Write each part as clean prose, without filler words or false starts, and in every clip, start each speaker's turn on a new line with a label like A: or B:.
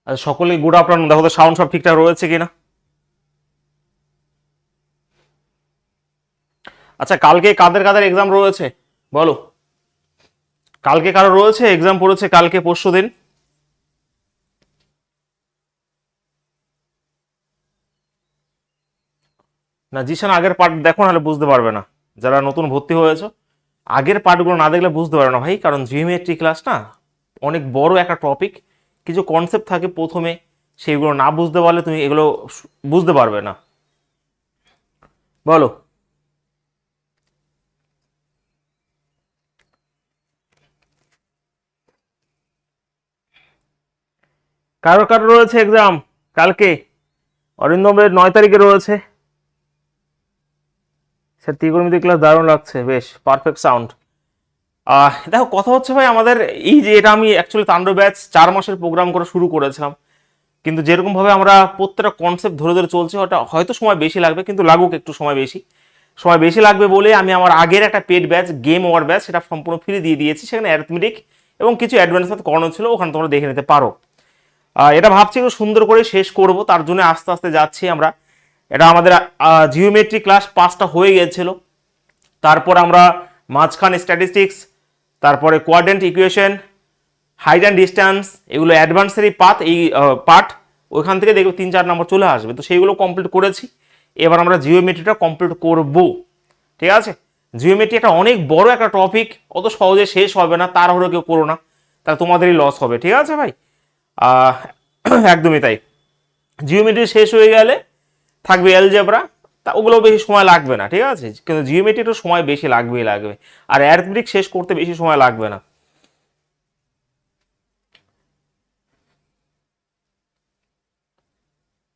A: আচ্ছা, সকলে good afternoon. দেখো তো সাউন্ড সব ঠিকঠাক রয়েছে কিনা। আচ্ছা, কালকে কাদের কাদের এক্সাম রয়েছে বলো? কালকে কারো রয়েছে এক্সাম পড়েছে কালকে পরশু দিন? না, জিশান আগের পার্ট দেখো, নাহলে বুঝতে পারবে না। যারা নতুন ভর্তি হয়েছে আগের পার্টগুলো না দেখলে বুঝতে পারবে না ভাই, কারণ জিওমেট্রি ক্লাস না অনেক বড় একটা টপিক। কিছু কনসেপ্ট থাকে প্রথমে, সেইগুলো না বুঝতে পারলে তুমি এগুলো বুঝতে পারবে না। বলো। কারো কারো রয়েছে এক্সাম কালকে? অরিন্দমের 9 তারিখে রয়েছে। স্যার ত্রিকোণমিতি ক্লাস দারুণ লাগছে, বেশ পারফেক্ট সাউন্ড। দেখো কথা হচ্ছে ভাই, আমাদের এই যে এটা আমি অ্যাকচুয়ালি তাণ্ডব ব্যাচ 4 মাসের প্রোগ্রাম করে শুরু করেছিলাম, কিন্তু যেরকমভাবে আমরা প্রত্যেকটা কনসেপ্ট ধরে ধরে চলছে ওটা হয়তো সময় বেশি লাগবে, কিন্তু লাগুক একটু সময় বেশি লাগবে বলে আমি আমার আগের একটা paid batch game over batch সেটা সম্পূর্ণ ফ্রি দিয়ে দিয়েছি। সেখানে অ্যারিথমেটিক এবং কিছু অ্যাডভান্স ম্যাথ করানো ছিল, ওখানে তোমরা দেখে নিতে পারো। এটা ভাবছি একটু সুন্দর করে শেষ করব, তার জন্য আস্তে আস্তে যাচ্ছি আমরা। এটা আমাদের জিওমেট্রি ক্লাস 5টা হয়ে গিয়েছিল, তারপর আমরা মাঝখানে স্ট্যাটিস্টিক্স, তারপরে quadrant equation, height and distance, এগুলো অ্যাডভান্সেরই পার্ট। এই পার্ট ওইখান থেকে দেখবে 3-4 নম্বর চলে আসবে, তো সেইগুলো কমপ্লিট করেছি। এবার আমরা জিওমেট্রিটা কমপ্লিট করব, ঠিক আছে? জিওমেট্রি একটা অনেক বড় একটা টপিক, অত সহজে শেষ হবে না, তাড়াহুড়ো কেউ করো না, তাহলে তোমাদেরই লস হবে, ঠিক আছে ভাই? একদমই তাই। জিওমেট্রি শেষ হয়ে গেলে থাকবে অ্যালজেব্রা, তা ওগুলো বেশি সময় লাগবে না, ঠিক আছে? কিন্তু জিওমেট্রি একটু সময় বেশি লাগবে। আর অ্যারিথমেটিক শেষ করতে বেশি সময় লাগবে না।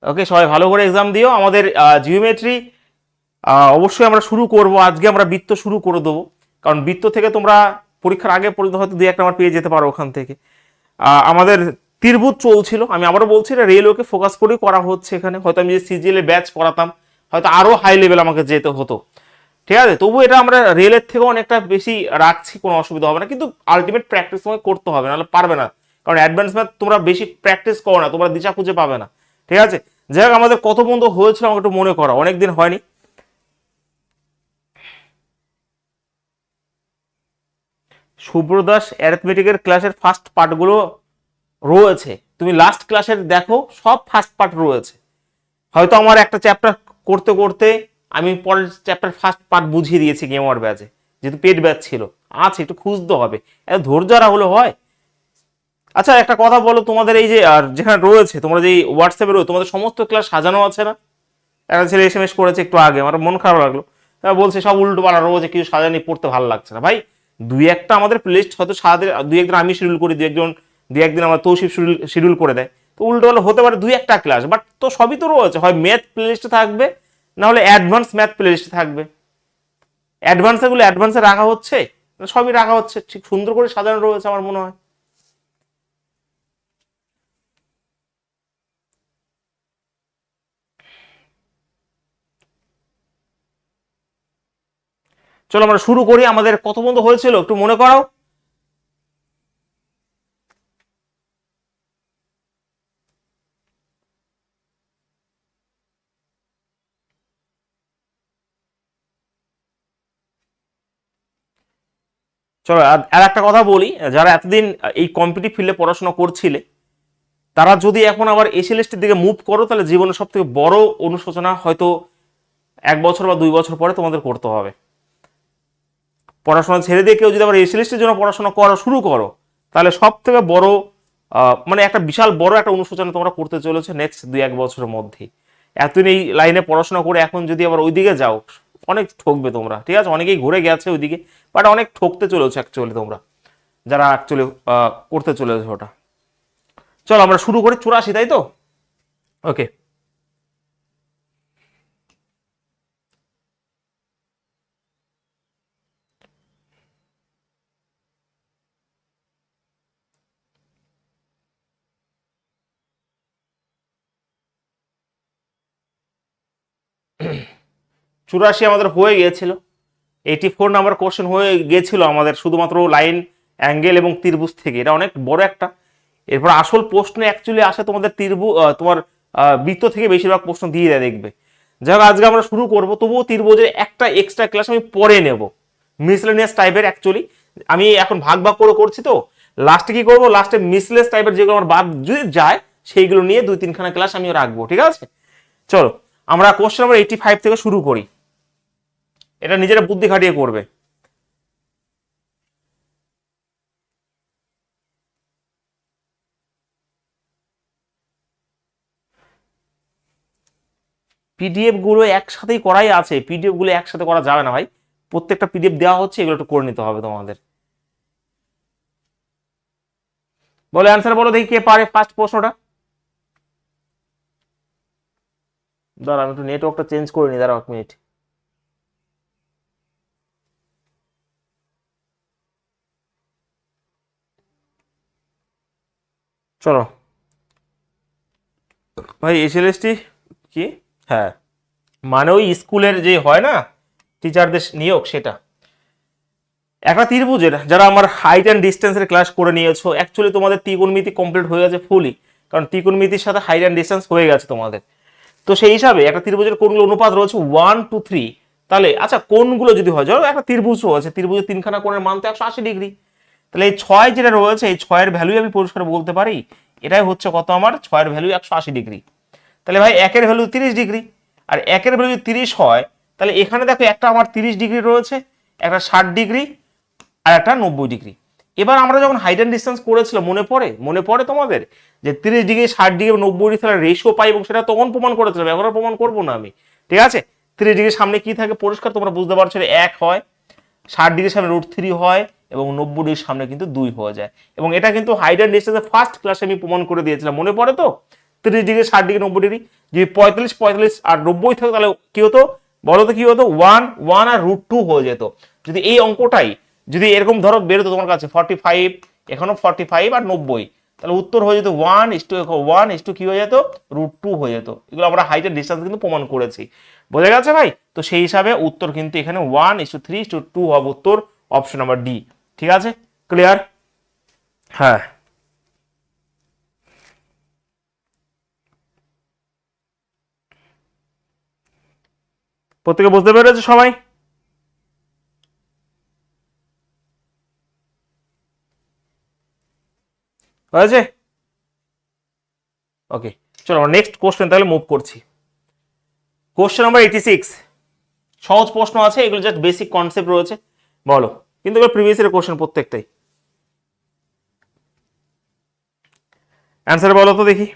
A: ওকে, সবাই ভালো করে এক্সাম দিও। আমাদের জিওমেট্রি অবশ্যই আমরা শুরু করব আজকে, আমরা বৃত্ত শুরু করে দেবো, কারণ বৃত্ত থেকে তোমরা পরীক্ষার আগে পর্যন্ত হয়তো 2-1 নাম্বার পেয়ে যেতে পারো ওখান থেকে। আমাদের ত্রিভুজ চলছিল, আমি আবারও বলছি এটা রেলওয়েকে ফোকাস করেই করা হচ্ছে এখানে। হয়তো আমি যে সিজিএল এ ব্যাচ করাতাম হয়তো আরো হাই লেভেল আমাকে যেতে হতো, ঠিক আছে? তবু এটা আমরা রেলের থেকেও অনেকটা বেশি রাখছি, কোনো অসুবিধা হবে না, কিন্তু আলটিমেট প্র্যাকটিস তোমাকে করতে হবে, নাহলে পারবে না। কারণ অ্যাডভান্স ম্যাথ তোমরা বেশি প্র্যাকটিস করো না, তোমরা দিশা খুঁজে পাবে না, ঠিক আছে? যাই হোক, আমাদের কত বন্ধু হয়েছিল আমাকে একটু মনে করো, অনেকদিন হয়নি। সুব্রদাস অ্যারিথমেটিকের ক্লাসের ফার্স্ট পার্টগুলো রয়েছে, তুমি লাস্ট ক্লাসের দেখো, সব ফার্স্ট পার্ট রয়েছে। হয়তো আমার একটা চ্যাপ্টার করতে করতে আমি পরের চ্যাপ্টার ফার্স্ট পার্ট বুঝিয়ে দিয়েছি গেম ওয়ার ব্যাচে, যেহেতু পেড ব্যাচ ছিল। আছে, একটু খুঁজতে হবে, এত ধৈর্য হারা হলে হয়? আচ্ছা, একটা কথা বলো, তোমাদের এই যে আর যেখানে রয়েছে তোমরা যে হোয়াটসঅ্যাপে রয়েছে, তোমাদের সমস্ত ক্লাস সাজানো আছে না? একটা ছেলে এসএমএস করেছে একটু আগে, আমার মন খারাপ লাগলো। বলছে সব উল্টো পাল্টা রয়েছে, কিছু সাজানি, পড়তে ভালো লাগছে না। ভাই, দুই একটা আমাদের প্লেলিস্ট হয়তো সাজাতে, দুই একদিন আমি শিডিউল করি, দুই একদিন আমার তৌসিফ শিডিউল করে দেয়, তো উল্টো পাল্টা হতে পারে 2-1টা ক্লাস, বাট তো সবই তো রয়েছে, হয় ম্যাথ প্লেলিস্টে থাকবে, না হলে অ্যাডভান্স ম্যাথ প্লেলিস্টে থাকবে। অ্যাডভান্সের অ্যাডভান্সে রাখা হচ্ছে, সবই রাখা হচ্ছে, ঠিক সুন্দর করে সাজানো রয়েছে আমার মনে হয়। চলো আমরা শুরু করি। আমাদের কত বন্ধু হয়েছিল একটু মনে করো। চলো আর একটা কথা বলি, যারা এতদিন এই কম্পিটিটিভ ফিল্ডে পড়াশোনা করছিলে, তারা যদি এখন আবার এসএলএসটির দিকে মুভ করো, তাহলে জীবনের সব থেকে বড় অনুশোচনা হয়তো 1 বছর বা 2 বছর পরে তোমাদের করতে হবে। পড়াশোনা ছেড়ে দিয়ে কেউ যদি আবার এসএলএসটির জন্য পড়াশোনা করা শুরু করো, তাহলে সব থেকে বড় মানে একটা বিশাল বড় একটা অনুশোচনা তোমরা করতে চলেছে নেক্সট 2-1 বছরের মধ্যেই। এতদিন এই লাইনে পড়াশোনা করে এখন যদি আবার ওইদিকে যাও, অনেক ঠকবে তোমরা, ঠিক আছে? অনেকেই ঘুরে গেছে ওইদিকে, বাট অনেক ঠকতে চলেছে অ্যাকচুয়ালি তোমরা, যারা অ্যাকচুয়ালি করতে চলেছে ওটা। চলো আমরা শুরু করি। 84, তাই তো? ওকে। 84 আমাদের হয়ে গিয়েছিল, 84 নাম্বার কোশ্চেন হয়ে গিয়েছিল আমাদের শুধুমাত্র লাইন, অ্যাঙ্গেল এবং ত্রিভুজ থেকে। এটা অনেক বড় একটা। এরপর আসল প্রশ্ন অ্যাকচুয়ালি আসে তোমাদের তোমার বৃত্ত থেকে বেশিরভাগ প্রশ্ন দিয়ে দেয় দেখবে। যাই হোক, আজকে আমরা শুরু করবো, তবুও ত্রিভুজের একটা এক্সট্রা ক্লাস আমি পরে নেব, মিসলেনিয়াস টাইপের। অ্যাকচুয়ালি আমি এখন ভাগ ভাগ করে করছি, তো লাস্টে কি করবো, লাস্টে মিসলেস টাইপের যেগুলো আমার বাদ যদি যায় সেইগুলো নিয়ে 2-3খানা ক্লাস আমি রাখবো, ঠিক আছে? চলো আমরা কোশ্চেন নাম্বার 85 থেকে শুরু করি। এটা নিজেরা বুদ্ধি খাটিয়ে করবে। পিডিএফ গুলো একসাথেই করাই আছে, পিডিএফ গুলো একসাথে করা যাবে না ভাই, প্রত্যেকটা পিডিএফ দেওয়া হচ্ছে, এগুলো একটু করে নিতে হবে তোমাদের। বলে অ্যান্সার বলো দেখি, কে পারে ফার্স্ট প্রশ্নটা? দাঁড়া আমি একটু নেটওয়ার্কটা চেঞ্জ করে নি, দাঁড়াও 1 মিনিট। চলো ভাই, এসএলএসটি কি? হ্যাঁ, মানে ওই স্কুলের যে হয় না টিচারদের নিয়োগ, সেটা। একটা ত্রিভুজের, যারা আমার হাইট অ্যান্ড ডিস্টেন্সের ক্লাস করে নিয়েছো, অ্যাকচুয়ালি তোমাদের ত্রিকোণমিতি কমপ্লিট হয়ে গেছে ফুলি, কারণ ত্রিকোণমিতির সাথে হাইট অ্যান্ড ডিস্টেন্স হয়ে গেছে তোমাদের। তো সেই হিসাবে একটা ত্রিভুজের কোণগুলো অনুপাত রয়েছে 1 to 3। তাহলে আচ্ছা, কোণগুলো যদি হয়, ধরো একটা ত্রিভুজ রয়েছে, ত্রিভুজের 3খানা কোণের মান তো 180 ডিগ্রি, তাহলে এই 6 যেটা রয়েছে, এই 6-এর ভ্যালু আমি পরিষ্কার বলতে পারি, এটাই হচ্ছে কত, আমার 6-এর ভ্যালু 180 ডিগ্রি। তাহলে ভাই 1-এর ভ্যালু 30 ডিগ্রি, আর 1-এর ভ্যালু যদি 30 হয়, তাহলে এখানে দেখো একটা আমার 30 ডিগ্রি রয়েছে, একটা 60 ডিগ্রি, আর একটা 90 ডিগ্রি। এবার আমরা যখন হাইট অ্যান্ড ডিস্টেন্স করেছিলাম, মনে পড়ে তোমাদের, যে 30 ডিগ্রি, 60 ডিগ্রি, 90 ডিগ্রি তাহলে রেশিও পাই, এবং সেটা তখন প্রমাণ করেছিলাম, এখন আর প্রমাণ করবো না আমি, ঠিক আছে? 30 ডিগ্রির সামনে কি থাকে পরিষ্কার তোমরা বুঝতে পারছো, 1 হয়, 60 ডিগ্রির সামনে √3 হয়, এবং 90 ডিগ্রির সামনে কিন্তু 2 হয়ে যায়। এবং এটা কিন্তু হাইট অ্যান্ড ডিস্টেন্সের ফার্স্ট ক্লাসে আমি প্রমাণ করে দিয়েছিলাম, মনে পড়ে তো? 30 ডিগ্রি, 60 ডিগ্রি, 90 ডিগ্রি, যদি 45 আর 90 থাকে, তাহলে কি হতো বলো তো? কি হতো? 1 আর √2 হয়ে যেত। যদি এই অঙ্কটাই যদি এরকম ধরো বেরোতো তোমার কাছে 45, এখানেও 45 আর 90, তাহলে উত্তর হয়ে যেত 1:1 কি হয়ে যেত? √2 হয়ে যেত। এগুলো আমরা হাইট এর ডিসটেন্স কিন্তু প্রমাণ করেছি, বোঝা গেছে ভাই? তো সেই হিসাবে উত্তর কিন্তু এখানে 1:3:2 হবে উত্তর, অপশন নাম্বার ডি। ঠিক আছে, ক্লিয়ার? হ্যাঁ, প্রত্যেকে বুঝতে পেরেছে সবাই? হয়েছে? ওকে, চলো আমরা নেক্সট কোশ্চেন তাহলে মুভ করছি। কোশ্চেন নাম্বার 86, সহজ প্রশ্ন আছে, এগুলো জাস্ট বেসিক কনসেপ্ট রয়েছে, বলো। কিন্তু এগুলো প্রিভিয়াস ইয়ার কোশ্চেন প্রত্যেকটাই। অ্যান্সার বলো তো দেখি।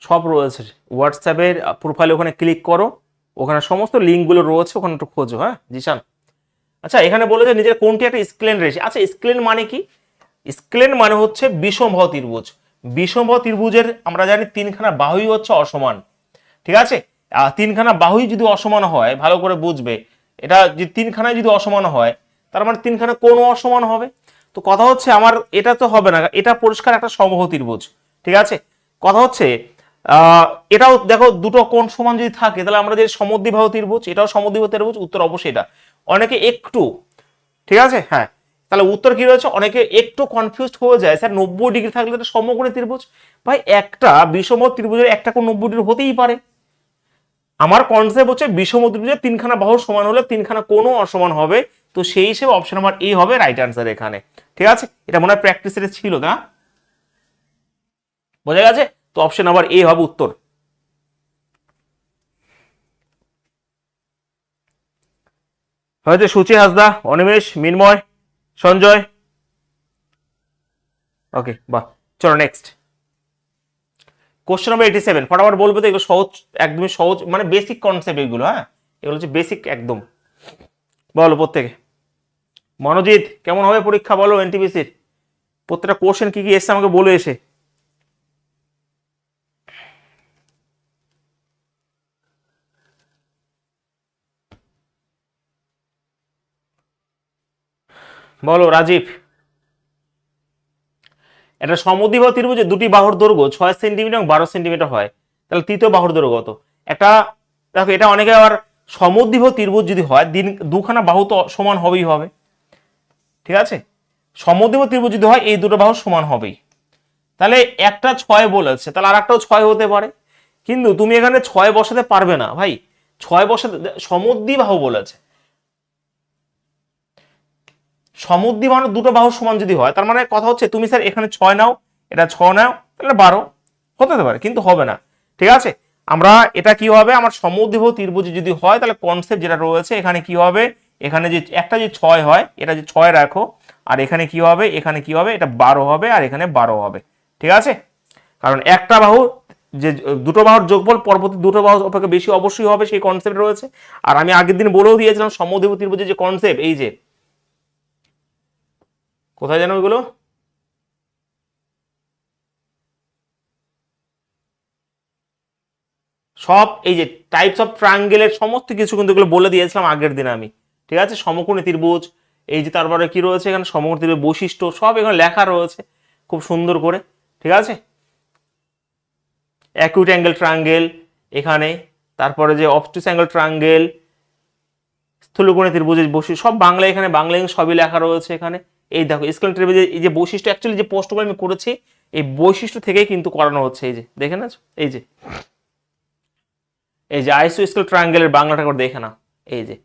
A: সব রয়েছে হোয়াটসঅ্যাপের প্রোফাইলে, ওখানে ক্লিক করো, ওখানে সমস্ত লিঙ্কগুলো রয়েছে, ওখানে একটু খোঁজো। হ্যাঁ জিশান, আচ্ছা এখানে বলে যে নিজের কোনটি একটা স্ক্লেন রয়েছে। আচ্ছা স্ক্লেন মানে কি? স্ক্লেন মানে হচ্ছে বিষমবাহু ত্রিভুজ। বিষমবাহু ত্রিভুজের আমরা জানি 3খানা বাহুই হচ্ছে অসমান, ঠিক আছে? 3খানা বাহুই যদি অসমান হয়, ভালো করে বুঝবে, এটা যে 3খানায় যদি অসমান হয়, তার মানে 3খানা কোণও অসমান হবে। তো কথা হচ্ছে আমার এটা তো হবে না, এটা পরিষ্কার একটা সমবাহু ত্রিভুজ, ঠিক আছে? কথা হচ্ছে এটাও দেখো, দুটো কোণ সমান যদি থাকে, তাহলে আমরা যে সমদ্বিবাহু ত্রিভুজ, এটাও সমদ্বিবাহু ত্রিভুজ, উত্তর অবশ্যই এটা। অনেকে একটু, ঠিক আছে, হ্যাঁ, তাহলে উত্তর কি রয়েছে? অনেকে একটু কনফিউজড হয়ে যায়, স্যার 90 ডিগ্রি থাকলে তো সমকোণী ত্রিভুজ। ভাই একটা বিষমবাহু ত্রিভুজের একটা কোণ 90 ডিগ্রি হতেই পারে। আমার কনসেপ্ট হচ্ছে বিষমবাহু ত্রিভুজের 3খানা বাহু সমান হলে 3খানা কোণও অসমান হবে। তো সেই হিসেবে অপশন নাম্বার এ হবে রাইট আনসার এখানে, ঠিক আছে? এটা মনে হয় প্র্যাকটিসে ছিল না, বোঝা গেছে? তো অপশন নাম্বার এ হবে উত্তর। হয়েছে সুচি হাসদা, অনিমেষ, মিনময়, সঞ্জয়। ওকে, বাহ। চলো নেক্সট কোশ্চেন নাম্বার 87, ফটাফট বলবে তো, এগুলো সহজ, একদমই সহজ, মানে বেসিক কনসেপ্ট এগুলো। হ্যাঁ, এগুলো হচ্ছে বেসিক একদম। বলো প্রত্যেকে। মনোজিৎ, কেমন হবে পরীক্ষা বলো এনটিপিসির? প্রত্যেকটা কোশ্চেন কি কি এসছে আমাকে বলে এসে। বলো রাজীব। এটা সমদ্বিবাহু ত্রিভুজে দুটি বাহুর দৈর্ঘ্য 6 সেন্টিমিটার এবং 12 সেন্টিমিটার হয়, তাহলে তৃতীয় বাহুর দৈর্ঘ্য কত? একটা দেখো, এটা অনেকে আবার সমদ্বিবাহু ত্রিভুজ যদি হয় দুখানা বাহু তো সমান হবেই হবে, ঠিক আছে? সমদ্বিবাহু ত্রিভুজ যদি হয় এই দুটো বাহু সমান হবেই, তাহলে একটা 6 বলেছে, তাহলে আর একটাও 6 হতে পারে, কিন্তু তুমি এখানে 6 বসাতে পারবে না ভাই। 6 বসাতে, সমদ্বিবাহু বলেছে, সমদ্বিবাহু দুটো বাহু সমান যদি হয়, তার মানে কথা হচ্ছে তুমি স্যার এখানে 6 নাও, এটা 6 নাও, তাহলে 12 হতে পারে, কিন্তু হবে না, ঠিক আছে? আমরা এটা কি হবে, আমার সমদ্বিবাহু ত্রিভুজ যদি হয় তাহলে কনসেপ্ট যেটা রয়েছে এখানে কি হবে, এখানে যে একটা যে 6 হয় এটা যে 6 রাখো, আর এখানে কি হবে, এখানে কি হবে, এটা 12 হবে, আর এখানে 12 হবে, ঠিক আছে? কারণ একটা বাহু যে দুটো বাহুর যোগফল পরবর্তী দুটো বাহু অপেক্ষা বেশি অবশ্যই হবে, সেই কনসেপ্ট রয়েছে। আর আমি আগের দিন বলেও দিয়েছিলাম সমদ্বিবাহু ত্রিভুজের যে কনসেপ্ট, এই যে কোথায় জানো ওইগুলো, সব এই যে টাইপস অফ ট্রায়াঙ্গেলের সমস্ত কিছু কিন্তু এগুলো বলে দিয়েছিলাম আগের দিন আমি, ঠিক আছে? সমকোণী ত্রিভুজ, এই যে তারপরে কি রয়েছে এখানে সমকোণী ত্রিভুজ বৈশিষ্ট্য, সব এখানে লেখা রয়েছে খুব সুন্দর করে, ঠিক আছে? অ্যাকিউট অ্যাঙ্গেল ট্রায়াঙ্গেল এখানে, তারপরে যে অবটুস অ্যাঙ্গেল ট্রায়াঙ্গেল, স্থূলকোণী ত্রিভুজের বৈশিষ্ট্য সব বাংলা, এখানে বাংলা সবই লেখা রয়েছে এখানে। এই দেখো স্কেল ত্রিভুজের এই যে বৈশিষ্ট্য, অ্যাকচুয়ালি যে পোস্টগুলো আমি করেছি এই বৈশিষ্ট্য থেকেই কিন্তু করানো হচ্ছে, এই যে দেখে না, এই যে এই যে আইসোস্কেল ট্রায়াঙ্গেলের বাংলাটা করে দেখে না, এই যে,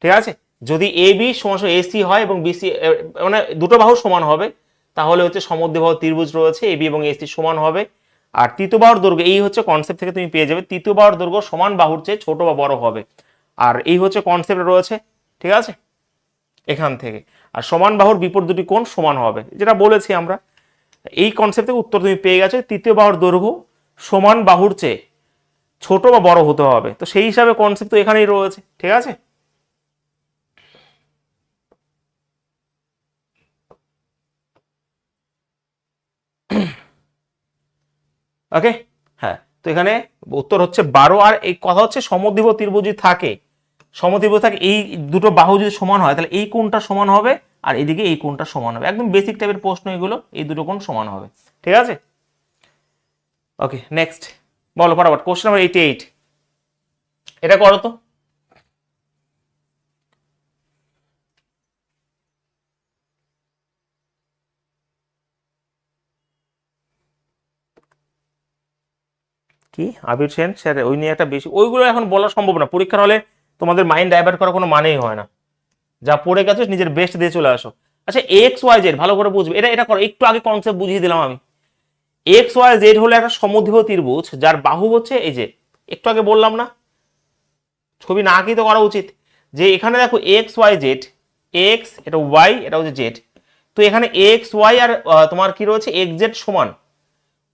A: ঠিক আছে? যদি এ বি সমান এসি হয় এবং বিসি মানে দুটো বাহু সমান হবে, তাহলে হচ্ছে সমদ্বিবাহু ত্রিভুজ রয়েছে, এবি এবং এসি সমান হবে। আর তৃতীয় বাহুর দৈর্ঘ্য, এই হচ্ছে কনসেপ্ট থেকে তুমি পেয়ে যাবে, তৃতীয় বাহুর দৈর্ঘ্য সমান বাহুর চেয়ে ছোট বা বড় হবে, আর এই হচ্ছে কনসেপ্ট রয়েছে, ঠিক আছে? এখান থেকে আর সমান বাহুর বিপরীত দুটি কোণ সমান হবে, যেটা বলেছি আমরা, এই কনসেপ্ট থেকে উত্তর তুমি পেয়ে গেছো, তৃতীয় বাহুর দৈর্ঘ্য সমান বাহুর চেয়ে ছোট বা বড় হতে হবে, তো সেই হিসাবে কনসেপ্ট তো এখানেই রয়েছে, ঠিক আছে? ওকে, হ্যাঁ, তো এখানে উত্তর হচ্ছে 12। আর এই কথা হচ্ছে সমদ্বিবাহু ত্রিভুজ থাকে, সমদ্বিবাহু থাকে, এই দুটো বাহু যদি সমান হয় তাহলে এই কোণটা সমান হবে, আর এদিকে এই কোণটা সমান হবে, একদম বেসিক টাইপের প্রশ্ন এগুলো, এই দুটো কোণ সমান হবে, ঠিক আছে? ওকে, নেক্সট বলো ফটাফট, কোশ্চেন নাম্বার 88, এটা করো তো। কি আবির সেন স্যার, ওই নিয়ে একটা বেশি, ওইগুলো এখন বলা সম্ভব না, পরীক্ষার হলে তোমাদের মাইন্ড ডাইভার্ট করার কোনো মানেই হয় না, যা পড়ে গেছো নিজের বেস্ট দিয়ে চলে আসো। আচ্ছা, এক্স ওয়াই জেড ভালো করে বুঝবে, এটা এটা করো, একটু আগে কনসেপ্ট বুঝিয়ে দিলাম আমি। এক্স ওয়াই জেড হলো একটা সমদ্বিবাহু ত্রিভুজ যার বাহু হচ্ছে এই যে, একটু আগে বললাম না, ছবি না আঁকি তো করা উচিত, যে এখানে দেখো এক্স ওয়াই জেড, এক্স এটা ওয়াই এটা হচ্ছে জেড, তো এখানে এক্স ওয়াই আর তোমার কি রয়েছে এক্স জেড সমান,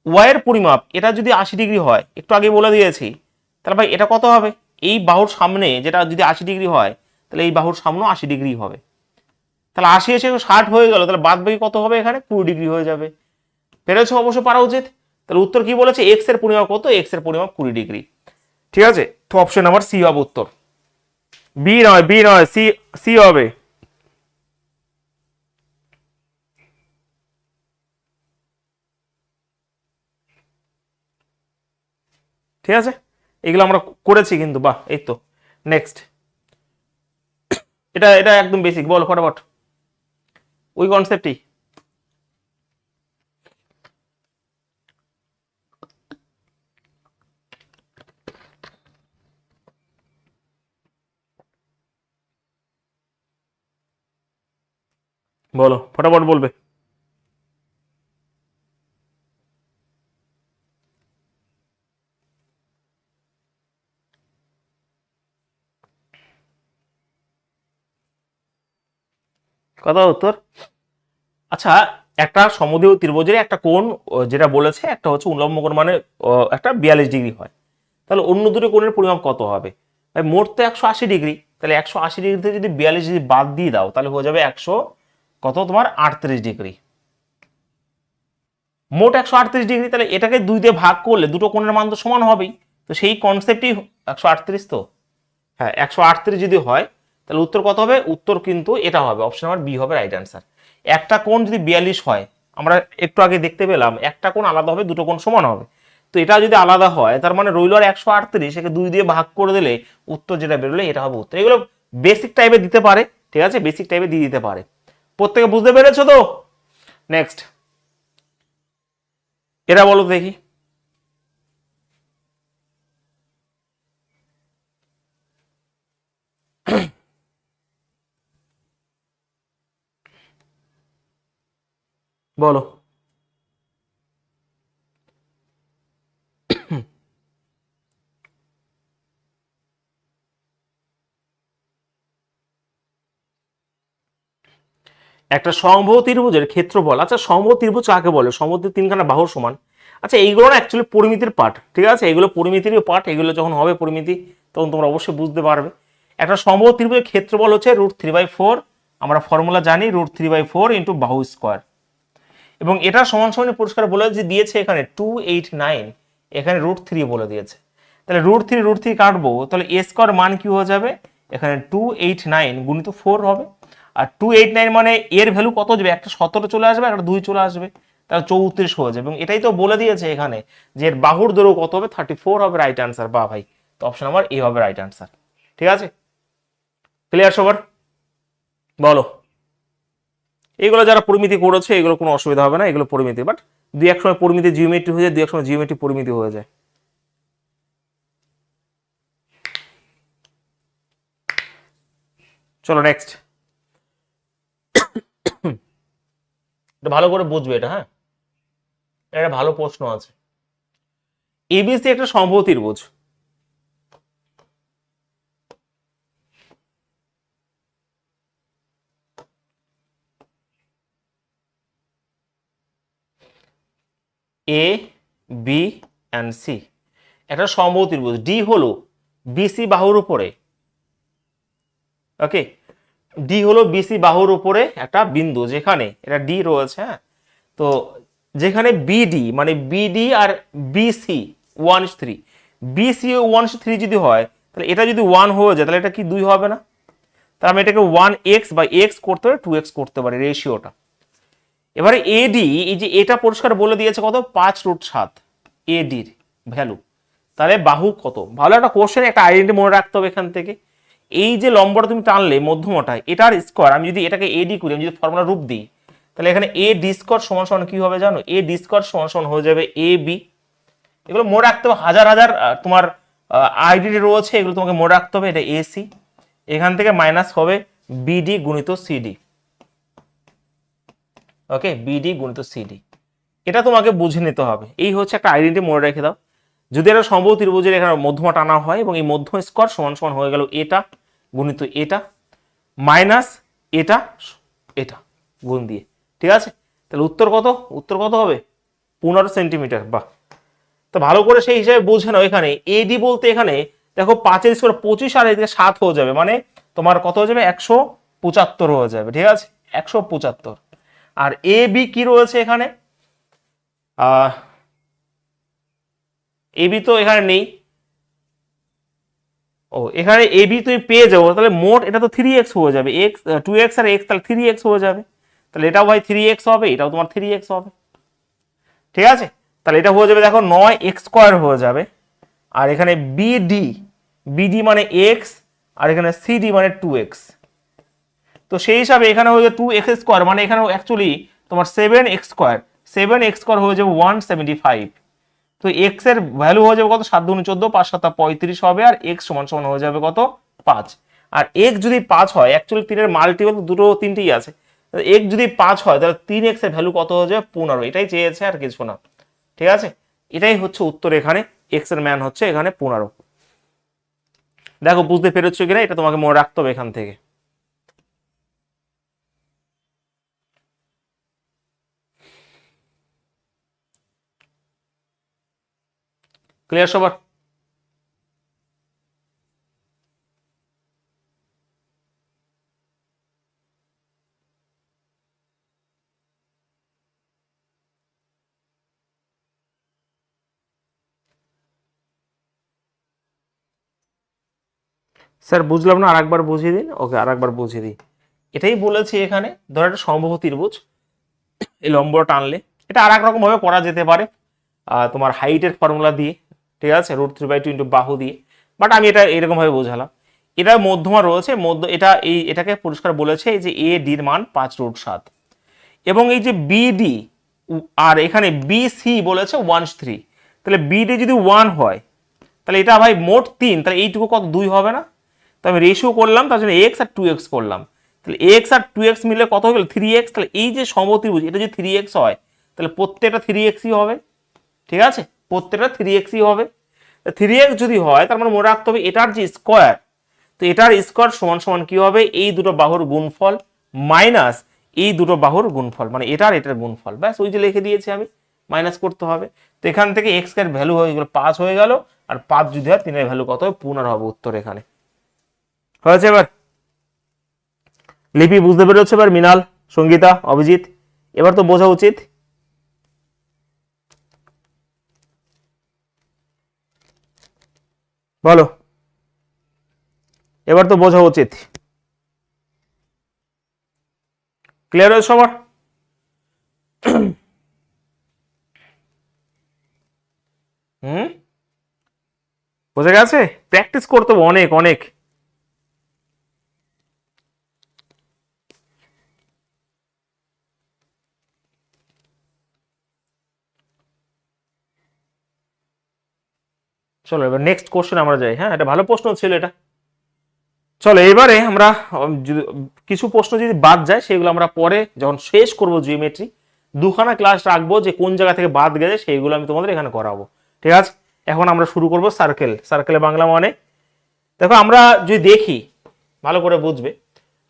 A: ওয়াই এর পরিমাপ এটা যদি 80 ডিগ্রি হয়, একটু আগে বলে দিয়েছি, তাহলে ভাই এটা কত হবে, এই বাহুর সামনে যেটা যদি 80 ডিগ্রি হয়, তাহলে এই বাহুর সামনেও 80 ডিগ্রি হবে, তাহলে 80 এসে 60 হয়ে গেল, তাহলে বাদ বাকি কত হবে, এখানে 20 ডিগ্রি হয়ে যাবে। পেরেছো, অবশ্য পারা উচিত। তাহলে উত্তর কি বলেছে, এক্স এর পরিমাপ কত, এক্স এর পরিমাপ 20 ডিগ্রি, ঠিক আছে? তো অপশন নাম্বার সি হবে উত্তর, বি নয়, বি নয়, সি, সি হবে। ঠিক আছে, এগুলো আমরা করেছি কিন্তু, বাহ, এই তো। নেক্সট, এটা এটা একদম বেসিক, বলো ফটাফট, ওই কনসেপ্টই। বলো ফটাফট বলবে। কথা উত্তর, আচ্ছা, একটা সমদ্বিবাহু ত্রিভুজের একটা কোণ যেটা বলেছে, একটা হচ্ছে উল্লম্ব কোণ মানে একটা 42 ডিগ্রি হয়, তাহলে অন্য দুটো কোণের পরিমাপ কত হবে? ভাই মোট তো 180 ডিগ্রি, তাহলে 180 ডিগ্রিতে যদি 42 যদি বাদ দিয়ে দাও, তাহলে হয়ে যাবে 100 কত তোমার 38 ডিগ্রি, মোট 138 ডিগ্রি, তাহলে এটাকে 2 দিয়ে ভাগ করলে দুটো কোণের মান তো সমান হবেই, তো সেই কনসেপ্টই 138, তো হ্যাঁ 138 যদি হয় তাহলে উত্তর কত হবে? উত্তর কিন্তু এটা হবে, অপশন নাম্বার বি হবে রাইট অ্যান্সার। একটা কোণ যদি 42 হয়, আমরা একটু আগে দেখতে পেলাম একটা কোণ আলাদা হবে, দুটো কোণ সমান হবে। তো এটা যদি আলাদা হয় তার মানে রইল আর 138, একে 2 দিয়ে ভাগ করে দিলে উত্তর যেটা বেরোলে এটা হবে উত্তর। এগুলো বেসিক টাইপে দিতে পারে, ঠিক আছে, বেসিক টাইপে দিয়ে দিতে পারে। প্রত্যেকে বুঝতে পেরেছো তো? নেক্সট এটা বলো দেখি। বলো। একটা সমবাহু ত্রিভুজের ক্ষেত্রফল, আচ্ছা সমবাহু ত্রিভুজ কাকে বলে? সমুদ্রের তিনখানা বাহুর সমান। আচ্ছা এইগুলো না অ্যাকচুয়ালি পরিমিতির পার্ট, ঠিক আছে, এগুলো পরিমিতিরই পার্ট, এগুলো যখন হবে পরিমিতি তখন তোমরা অবশ্যই বুঝতে পারবে। একটা সমবাহু ত্রিভুজের ক্ষেত্রফল হচ্ছে √3/4, আমরা ফর্মুলা জানি √3/4 ইন্টু বাহু স্কোয়ার। এবং এটা সমান সমান পরিষ্কার বলে যে দিয়েছে এখানে 289, এখানে √3 বলে দিয়েছে। তাহলে √3 কাটবো, তাহলে এ স্কোয়ার মান কি হয়ে যাবে? এখানে 289 গুণিত 4 হবে। আর 289 মানে এর ভ্যালু কত যাবে? একটা 17 চলে আসবে, একটা 2 চলে আসবে, তাহলে 34 হয়ে যাবে। এবং এটাই তো বলে দিয়েছে এখানে যে এর বাহুর দৈর্ঘ্য কত হবে? 34 হবে রাইট আনসার। বা ভাই, তো অপশন নাম্বার এ হবে রাইট আনসার। ঠিক আছে, ক্লিয়ার সবার? বলো। এগুলো যারা পরিমিতি করেছে এগুলো কোনো অসুবিধা হবে না, এগুলো পরিমিতি, বাট দুই এক সময় পরিমিতি জিওমেট্রি হয়ে যায়, দুই এক সময় জিওমেট্রি পরিমিতি হয়ে যায়। চলো নেক্সট। এটা ভালো করে বুঝবে এটা, হ্যাঁ, এটা ভালো প্রশ্ন আছে। এবিসি একটা সমবাহু ত্রিভুজ। এ বি অ্যান্ড সি একটা সমবাহু ত্রিভুজ। ডি হলো বিসি বাহুর উপরে, ওকে, ডি হলো বিসি বাহুর উপরে একটা বিন্দু, যেখানে এটা ডি রয়েছে, হ্যাঁ, তো যেখানে বিডি মানে বিডি আর বিসি 1:3, বিসি 1:3 যদি হয় তাহলে এটা যদি 1 হয়ে যায় তাহলে এটা কি 2 হবে না? তাহলে আমি এটাকে 1x বা x করতে পারি, 2x করতে পারি, রেশিওটা। এবারে এডি, এই যে এটা পরিষ্কার বলে দিয়েছে কত? 5√7 এডির ভ্যালু। তাহলে বাহু কত? ভালো একটা কোশ্চেন, একটা আইডেন্টি মনে রাখতে হবে এখান থেকে। এই যে লম্বটা তুমি টানলে মধ্যমটা, এটার স্কোয়ার আমি যদি এটাকে এডি করি, আমি যদি ফর্মুলা রূপ দিই, তাহলে এখানে এ ডি স্কোয়ার সমান সমান কি হবে জানো? এ ডি স্কোয়ার সমান সমান হয়ে যাবে এ বি। এগুলো মনে রাখতে হবে, হাজার হাজার তোমার আইডেন্টি রয়েছে, এগুলো তোমাকে মনে রাখতে হবে। এটা এসি, এখান থেকে মাইনাস হবে বিডি গুণিত সিডি, ওকে, বিডি গুণিত সিডি। এটা তোমাকে বুঝে নিতে হবে। এই হচ্ছে একটা আইডেন্টি মনে রেখে দাও। যদি একটা সমবাহু ত্রিভুজের এখানে মধ্যমা টানা হয় এবং এই মধ্য স্কোয়ার সমান সমান হয়ে গেল এটা গুণিত এটা মাইনাস এটা এটা গুণ দিয়ে, ঠিক আছে? তাহলে উত্তর কত? উত্তর কত হবে? 15 সেন্টিমিটার। বাহ, তো ভালো করে সেই হিসাবে বুঝে নাও। এখানে এডি বলতে এখানে দেখো 5 এর স্কোয়ার 25 আর এদিকে 7 হয়ে যাবে, মানে তোমার কত হয়ে যাবে? 175 হয়ে যাবে, ঠিক আছে, 175। আর এ বি কি রয়েছে এখানে? এবি তো এখানে নেই। ও, এখানে এবি তুমি পেয়ে যাবো, তাহলে মোট এটা তো 3x হয়ে যাবে, এক্স 2x আর x, তাহলে 3x হয়ে যাবে। তাহলে এটাও ভাই 3x হবে, এটাও তোমার 3x হবে, ঠিক আছে? তাহলে এটা হয়ে যাবে দেখো 9x² হয়ে যাবে। আর এখানে বিডি, বিডি মানে x, আর এখানে সিডি মানে 2x। তো সেই হিসাবে এখানে হয়ে যাবে 2x², মানে এখানে অ্যাকচুয়ালি তোমার 7x², 7x² হয়ে যাবে 175। তো এক্স এর ভ্যালু হয়ে যাবে কত? 7 দুগুণ 14, 5 7 35 হবে। আর এক্স সমান সমান হয়ে যাবে কত? 5। আর এক্স যদি 5 হয়, অ্যাকচুয়ালি 3 এর মাল্টিপল দুটো তিনটেই আছে, এক্স যদি 5 হয় তাহলে 3x এর ভ্যালু কত হয়ে যাবে? 15। এটাই চেয়েছে, আর কিছু না, ঠিক আছে? এটাই হচ্ছে উত্তর। এখানে এক্স এর মান হচ্ছে এখানে 15। দেখো বুঝতে পেরেছো কিনা, এটা তোমাকে মনে রাখতে হবে এখান থেকে। ক্লিয়ার সবার? স্যার বুঝলাম না, আরেকবার বুঝিয়ে দিন। ওকে, আরেকবার বুঝিয়ে দিই। এটাই বলেছি এখানে, ধরো একটা সমবাহু ত্রিভুজ, এই লম্বটা টানলে এটা আর এক রকম ভাবে করা যেতে পারে, তোমার হাইটের ফর্মুলা দিয়ে, ঠিক আছে, √3/2 ইন্টু বাহু দিয়ে। বাট আমি এটা এরকম ভাবে বোঝালাম। এটা মধ্যমা রয়েছে, এটা এটাকে পরিষ্কার বলেছে এই যে এ ডির মান 5√7, এবং এই যে বিডি আর এখানে বিসি বলেছে 1/3। তাহলে বিডি যদি 1 হয় তাহলে এটা ভাই মোট 3, তাহলে এইটুকু কত 2 হবে না? তো আমি রেশিও করলাম, তার জন্য এক্স আর 2x করলাম। তাহলে এক্স আর 2x মিলে কত হয়ে গেল 3x। তাহলে এই যে সমত্রিভুজ এটা যদি 3x হয় তাহলে প্রত্যেকটা 3xই হবে, ঠিক আছে, প্রত্যেকটা 3xই হবে। 3x যদি হয় তার মানে মনে রাখতে হবে এটার যে স্কোয়ার, তো এটার স্কোয়ার সমান সমান কি হবে, এই দুটো বাহুর গুণফল মাইনাস এই দুটো বাহুর গুণফল, মানে এটার এটার গুণফল। ব্যাস, ওই যে লিখে দিয়েছি আমি, মাইনাস করতে হবে। তো এখান থেকে এক্স এর ভ্যালু হয়ে গেল 5 হয়ে গেল, আর 5 যদি হয় 3 এর ভ্যালু কত হবে, 15 হবে উত্তর এখানে। হয়েছে? এবার লিপি বুঝতে পেরেছে? এবার মৃণাল, সঙ্গীতা, অভিজিৎ, এবার তো বোঝা উচিত। বলো, এবার তো বোঝা উচিত। ক্লিয়ার হয়েছে সবার? বোঝা গেছে? প্র্যাকটিস করতে হবে অনেক অনেক। চলো এবার নেক্সট কোশ্চেন আমরা যাই। হ্যাঁ, এটা ভালো প্রশ্ন ছিল এটা। চলো এবারে আমরা কিছু প্রশ্ন যদি বাদ যায় সেগুলো আমরা পরে যখন শেষ করব জিওমেট্রি, দুখানা ক্লাস রাখবো, যে কোন জায়গা থেকে বাদ গেছে সেইগুলো আমি তোমাদের এখানে করাবো, ঠিক আছে? এখন আমরা শুরু করব সার্কেল। সার্কেলে বাংলা মানে, দেখো আমরা যদি দেখি ভালো করে বুঝবে,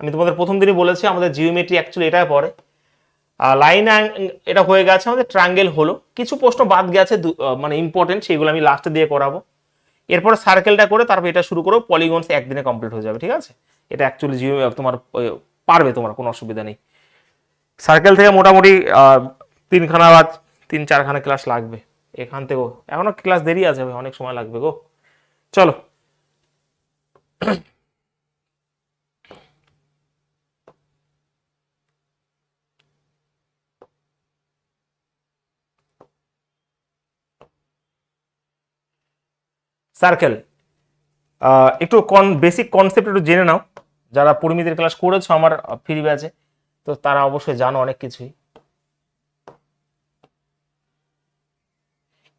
A: আমি তোমাদের প্রথম দিনই বলেছি আমাদের জিওমেট্রি অ্যাকচুয়ালি এটাই পড়ে। লাইন এটা হয়ে গেছে, আমাদের ট্রায়াঙ্গেল হলো, কিছু প্রশ্ন বাদ গেছে মানে ইম্পর্টেন্ট, সেগুলো আমি লাস্টে দিয়ে করাবো। এরপরে সার্কেলটা করে তারপর এটা শুরু করো, পলিগনস একদিনে কমপ্লিট হয়ে যাবে, ঠিক আছে? এটা অ্যাকচুয়ালি তোমার পারবে, তোমার কোনো অসুবিধা নেই। সার্কেল থেকে মোটামুটি 3খানা বা 3-4খানা ক্লাস লাগবে, এখান থেকেও এখনো ক্লাস দেরি আছে, অনেক সময় লাগবে গো। চলো সার্কেল একটু বেসিক কনসেপ্ট একটু জেনে নাও, যারা পরিমিতির ক্লাস করেছো আমার ফ্রি ব্যাচে, তো তারা অবশ্যই জানো অনেক কিছুই।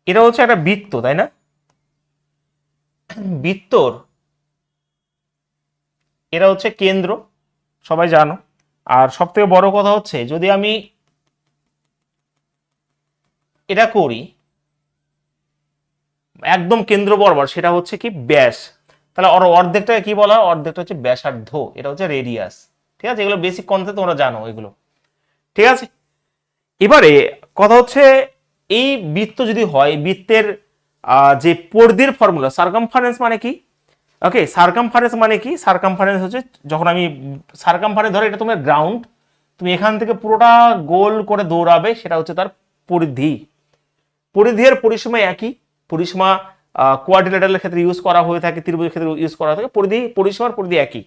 A: এটা হচ্ছে একটা বৃত্ত, তাই না? বৃত্তর এটা হচ্ছে কেন্দ্র, সবাই জানো। আর সব থেকে বড় কথা হচ্ছে যদি আমি এটা করি একদম কেন্দ্র বরাবর, সেটা হচ্ছে কি ব্যাস। তাহলে অর্ধেকটাকে কি বলা হয়, অর্ধেকটা হচ্ছে ব্যাসার্ধ, এটা হচ্ছে রেডিয়াস, ঠিক আছে? এগুলো বেসিক কনসেপ্ট তোমরা জানো এগুলো, ঠিক আছে? এবারে কথা হচ্ছে এই বৃত্ত যদি হয়, বৃত্তের যে পরিধির ফর্মুলা, সার্কামফারেন্স মানে কি? ওকে, সার্কামফারেন্স মানে কি? সার্কামফারেন্স হচ্ছে যখন আমি সার্কামফারেন্স ধরো এটা তোমার গ্রাউন্ড, তুমি এখান থেকে পুরোটা গোল করে দৌড়াবে, সেটা হচ্ছে তার পরিধি। পরিধির পরিসীমা একই, পরিসীমা কোয়াড্রিল্যাটারালের ক্ষেত্রে ইউজ করা হয়ে থাকে, ত্রিভুজের ক্ষেত্রে ইউজ করা থাকে, পরিসীমার পরিধি একই।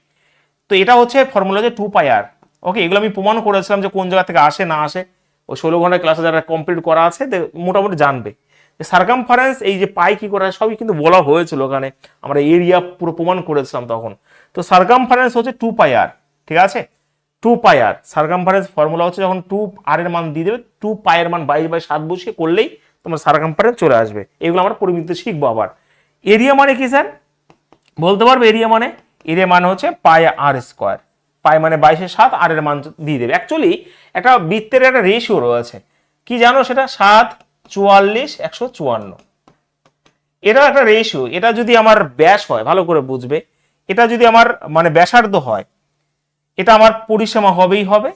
A: তো এটা হচ্ছে ফর্মুলা যে 2πr। ওকে, এগুলো আমি প্রমাণ করেছিলাম যে কোন জায়গা থেকে আসে না আসে, ওই 16 ঘন্টার ক্লাসে যারা কমপ্লিট করা আছে মোটামুটি জানবে। সার্কামফারেন্স এই যে পাই কি করা সবই কিন্তু বলা হয়েছিল ওখানে, আমরা এরিয়া পুরো প্রমাণ করেছিলাম তখন। তো সার্কামফারেন্স হচ্ছে 2πr, ঠিক আছে? 2πr সার্কামফারেন্স ফর্মুলা হচ্ছে, যখন 2r এর মান দিয়ে দেবে, 2π এর মান 22/7 বসিয়ে করলেই তোমার সার্কামফারেন্স চলে আসবে। এগুলো আমরা পরিমিতিতে শিখবো। আবার এরিয়া মানে কি স্যার বলতে পারবে? এরিয়া মানে হচ্ছে πr²। পাই মানে 22/7, আর এর মান দিয়ে দেবে। অ্যাকচুয়ালি একটা বৃত্তের একটা রেশিও রয়েছে, কি জানো সেটা? 7:44:154। এটা একটা রেশিও। এটা যদি আমার ব্যাস হয়, ভালো করে বুঝবে, এটা যদি আমার মানে ব্যাসার্ধ হয়, এটা আমার পরিসীমা হবেই হবে,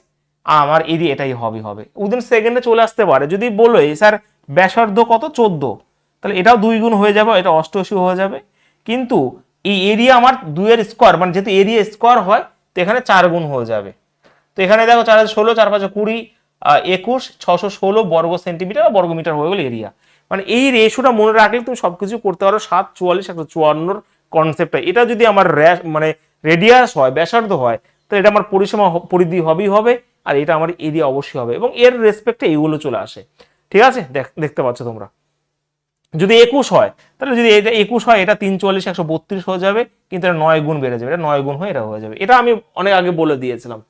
A: আমার এরিয়া এটাই হবে। উইদিন সেকেন্ডে চলে আসতে পারে। যদি বলো স্যার ব্যাসার্ধ কত 14, তাহলে এটাও 2 গুণ হয়ে যাবে, এটা 88 হয়ে যাবে। কিন্তু এই এরিয়া আমার 2 এর স্কোয়ার, মানে যেহেতু এরিয়া স্কোয়ার হয় তো এখানে 4 গুণ হয়ে যাবে। তো এখানে দেখো 4 16, 4 5 20, 21, 616 বর্গ সেন্টিমিটার বা বর্গমিটার হয়ে গেল এরিয়া। মানে এই রেশিওটা মনে রাখলে তুমি সবকিছু করতে পারো। 7:44:154 কনসেপ্টটা, এটা যদি আমার মানে রেডিয়াস হয়, ব্যাসার্ধ হয়, তো এটা আমার পরিসীমা পরিধি হবেই হবে, আর এটা আমার এরিয়া অবশ্যই হবে, এবং এর রেসপেক্টে এইগুলো চলে আসে। ঠিক আছে, দেখতে পাচ্ছ তোমরা। যদি 21 হয়, তাহলে যদি এটা 21 হয়, এটা 344 132 হয়ে যাবে, কিন্তু এটা 9 গুণ বেড়ে যাবে, এটা 9 গুণ হয়ে এটা হয়ে যাবে। এটা আমি অনেক আগে বলে দিয়েছিলাম,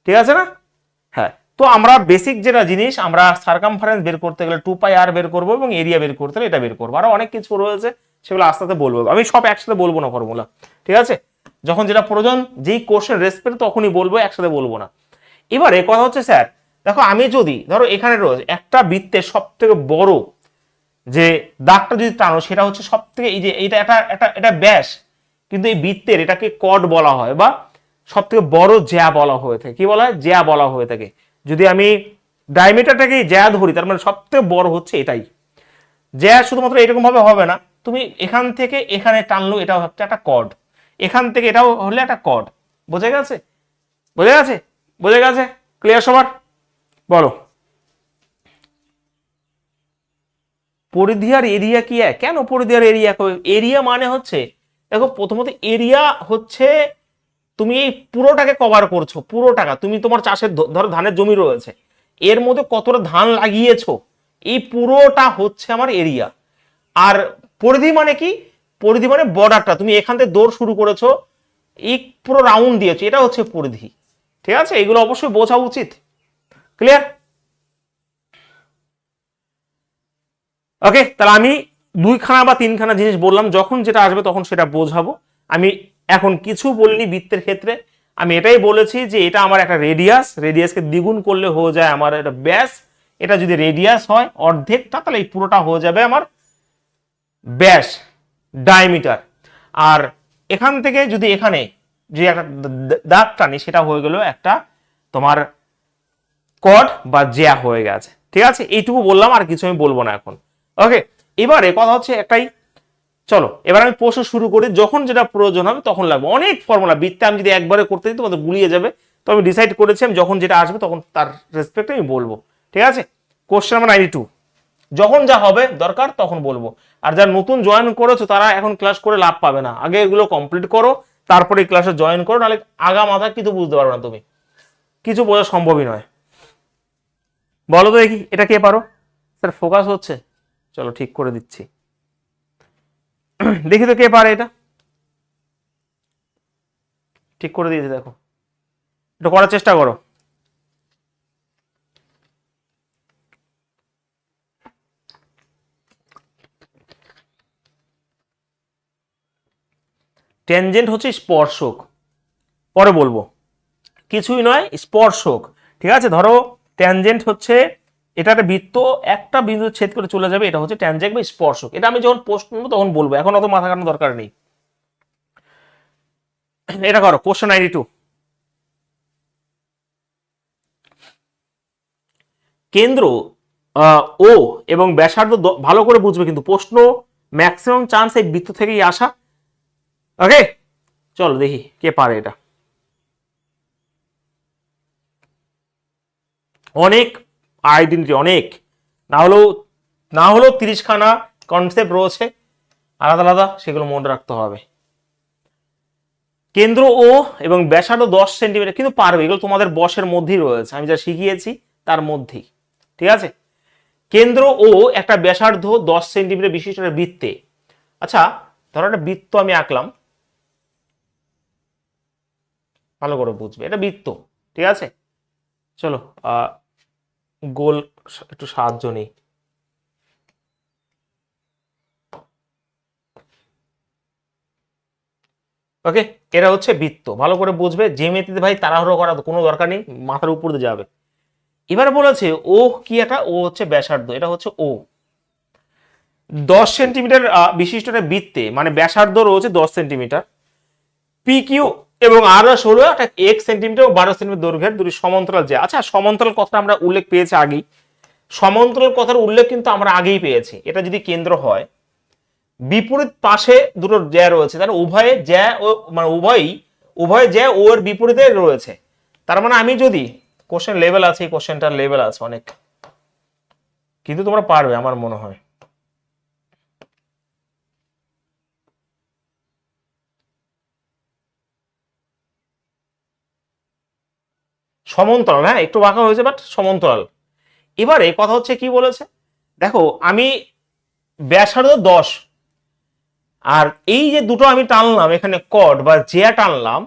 A: ঠিক আছে না? হ্যাঁ, তো আমরা বেসিক যেটা জিনিস, আমরা সার্কামফারেন্স বের করতে গেলে 2πr বের করবো, এবং এরিয়া বের করতে গেলে এটা বের করবো। আরো অনেক কিছু রয়েছে, সেগুলো আস্তে আস্তে বলবো, আমি সব একসাথে বলবো না ফর্মুলা, ঠিক আছে? যখন যেটা প্রয়োজন, যেই কোশ্চেন রেসপেক্ট তখনই বলবো, একসাথে বলবো না। এবারে কথা হচ্ছে স্যার, দেখো আমি যদি ধরো এখানে রয়েছে একটা বৃত্তের সব থেকে বড় যে দাগটা যদি টানো, সেটা হচ্ছে সব থেকে, এই যে এটা এটা ব্যাস, কিন্তু এই বৃত্তের এটাকে কর্ড বলা হয়, বা সব থেকে বড় জ্যা বলা হয়ে থাকে। কি বলা হয়? জ্যা বলা হয়ে থাকে। যদি আমি ডায়ামিটারটাকে জ্যা ধরি, তার মানে সব থেকে বড় হচ্ছে এটাই। জ্যা শুধুমাত্র এরকম ভাবে হবে না, তুমি এখান থেকে এখানে টানলো, এটা হচ্ছে একটা কর্ড, এখান থেকে এটাও হলে একটা কর্ড। বোঝা গেছে? বোঝা গেছে? বোঝা গেছে? ক্লিয়ার সবার? বলো। পরিধি আর এরিয়া কি এক? কেন পরিধি আর এরিয়া? এরিয়া মানে হচ্ছে, দেখো প্রথমত এরিয়া হচ্ছে তুমি এই পুরোটাকে কভার করছো, পুরোটাকা তুমি তোমার চাষের ধরো ধানের জমি রয়েছে, এর মধ্যে কতটা ধান লাগিয়েছো, এই পুরোটা হচ্ছে আমার এরিয়া। আর পরিধি মানে কি? পরিধি মানে বর্ডারটা, তুমি এখান থেকে দৌড় শুরু করেছো, এই পুরো রাউন্ড দিয়েছো, এটা হচ্ছে পরিধি। ঠিক আছে, এগুলো অবশ্যই বোঝা উচিত। ক্লিয়ার? ওকে, তাহলে আমি 2খানা বা 3খানা জিনিস বললাম, যখন যেটা আসবে তখন সেটা বোঝাবো। আমি এখন কিছু বলিনি বৃত্তের ক্ষেত্রে, আমি এটাই বলেছি যে এটা আমার একটা রেডিয়াস, রেডিয়াসকে দ্বিগুণ করলে হয়ে যায় আমার এটা ব্যাস। এটা যদি রেডিয়াস হয় অর্ধেকটা, তাহলে এই পুরোটা হয়ে যাবে আমার ব্যাস, ডায়ামিটার। আর এখান থেকে যদি এখানে যে একটা দাগ টানি, সেটা হয়ে গেল একটা তোমার কর্ড বা জ্যা হয়ে গেছে। ঠিক আছে, এইটুকু বললাম, আর কিছু আমি বলবো না এখন। ওকে, এবারে কথা হচ্ছে একটাই, চলো এবার আমি প্রশ্ন শুরু করি, যখন যেটা প্রয়োজন হবে তখন লাগবে। অনেক ফর্মুলা বৃত্তে আমি যদি একবারে করতে দিই তোমাদের গুলিয়ে যাবে, তো আমি ডিসাইড করেছি আমি যখন যেটা আসবে তখন তার রেসপেক্টে আমি বলবো। ঠিক আছে, কোশ্চেন নাম্বার 92, যখন যা হবে দরকার তখন বলবো। আর যারা নতুন জয়েন করেছো তারা এখন ক্লাস করে লাভ পাবে না, আগে এগুলো কমপ্লিট করো, তারপরে ক্লাসে জয়েন করো, নাহলে আগা মাথা কিছু বুঝতে পারবে না, তুমি কিছু বোঝা সম্ভবই নয়। বলো তো দেখি, এটা কে পারো? স্যার ফোকাস হচ্ছে, চলো ঠিক করে দিচ্ছি। দেখি তো কে পারে এটা, ঠিক করে দিয়েছে দেখো, এটা করার চেষ্টা করো। ট্যানজেন্ট হচ্ছে স্পর্শক, পরে বলবো, কিছুই নয় স্পর্শক। ঠিক আছে, ধরো ট্যানজেন্ট হচ্ছে এটা একটা বৃত্ত, একটা বিন্দু ছেদ করে চলে যাবে, এটা হচ্ছে ট্যানজেন্ট বা স্পর্শক। এটা আমি যখন পোস্ট করবো তখন বলবো, এখন অত মাথা কাটানোর দরকার নেই। এটা করো, কোশ্চেন 92, কেন্দ্র ও এবং ব্যাসার্ধ ভালো করে বুঝবে কিন্তু, প্রশ্ন ম্যাক্সিমাম চান্স এই বৃত্ত থেকেই আসা। ওকে, চলো দেখি কে পারে এটা। অনেক আইডেন্টি, অনেক না হলেও 30খানা কনসেপ্ট রয়েছে আলাদা আলাদা, সেগুলো মনে রাখতে হবে। কেন্দ্র ও এবং ব্যাসার্ধ 10 সেন্টিমিটার, কিন্তু পারবে, এগুলো তোমাদের বশের মধ্যেই রয়েছে, আমি যা শিখিয়েছি তার মধ্যেই। ঠিক আছে, কেন্দ্র ও একটা ব্যাসার্ধ 10 সেন্টিমিটার বিশিষ্ট একটা বৃত্তে, আচ্ছা ধরো একটা বৃত্ত আমি আঁকলাম, ভালো করে বুঝবে, এটা বৃত্ত। ঠিক আছে, চলো গোল একটু সাহায্য নেই। ওকে, এটা হচ্ছে বৃত্ত, ভালো করে বুঝবে, জ্যামিতিতে ভাই তাড়াহুড়ো করার কোনো দরকার নেই, মাথার উপর দিয়ে যাবে। এবারে বলেছে ও কি, একটা ও হচ্ছে ব্যাসার্ধ, এটা হচ্ছে ও 10 সেন্টিমিটার বিশিষ্ট একটা বৃত্তে, মানে ব্যাসার্ধ রয়েছে 10 সেন্টিমিটার, পি কিউ এবং আর এস হলো একটা 1 সেন্টিমিটার ও 12 সেন্টিমিটার দৈর্ঘ্যের দুটি সমান্তরাল জ্যা। আচ্ছা, সমান্তরাল কথাটা আমরা উল্লেখ পেয়েছি আগেই, সমান্তরাল কথার উল্লেখ কিন্তু আমরা আগেই পেয়েছি। এটা যদি কেন্দ্র হয়, বিপরীত পাশে দুটো জ্যা রয়েছে, তাহলে উভয়ে জ্যা ও মানে উভয় জ্যা ও এর বিপরীতে রয়েছে। তার মানে আমি যদি, কোশ্চেন লেভেল আছে, এই কোশ্চেনটার লেভেল আছে অনেক, কিন্তু তোমরা পারবে আমার মনে হয়। সমান্তরাল, হ্যাঁ একটু বাঁকা হয়েছে বাট সমান্তরাল। এবারে কথা হচ্ছে কি বলেছে, দেখো আমি ব্যাসার্ধ 10, আর এই যে দুটো আমি টানলাম এখানে কর্ড বা জিয়া টানলাম,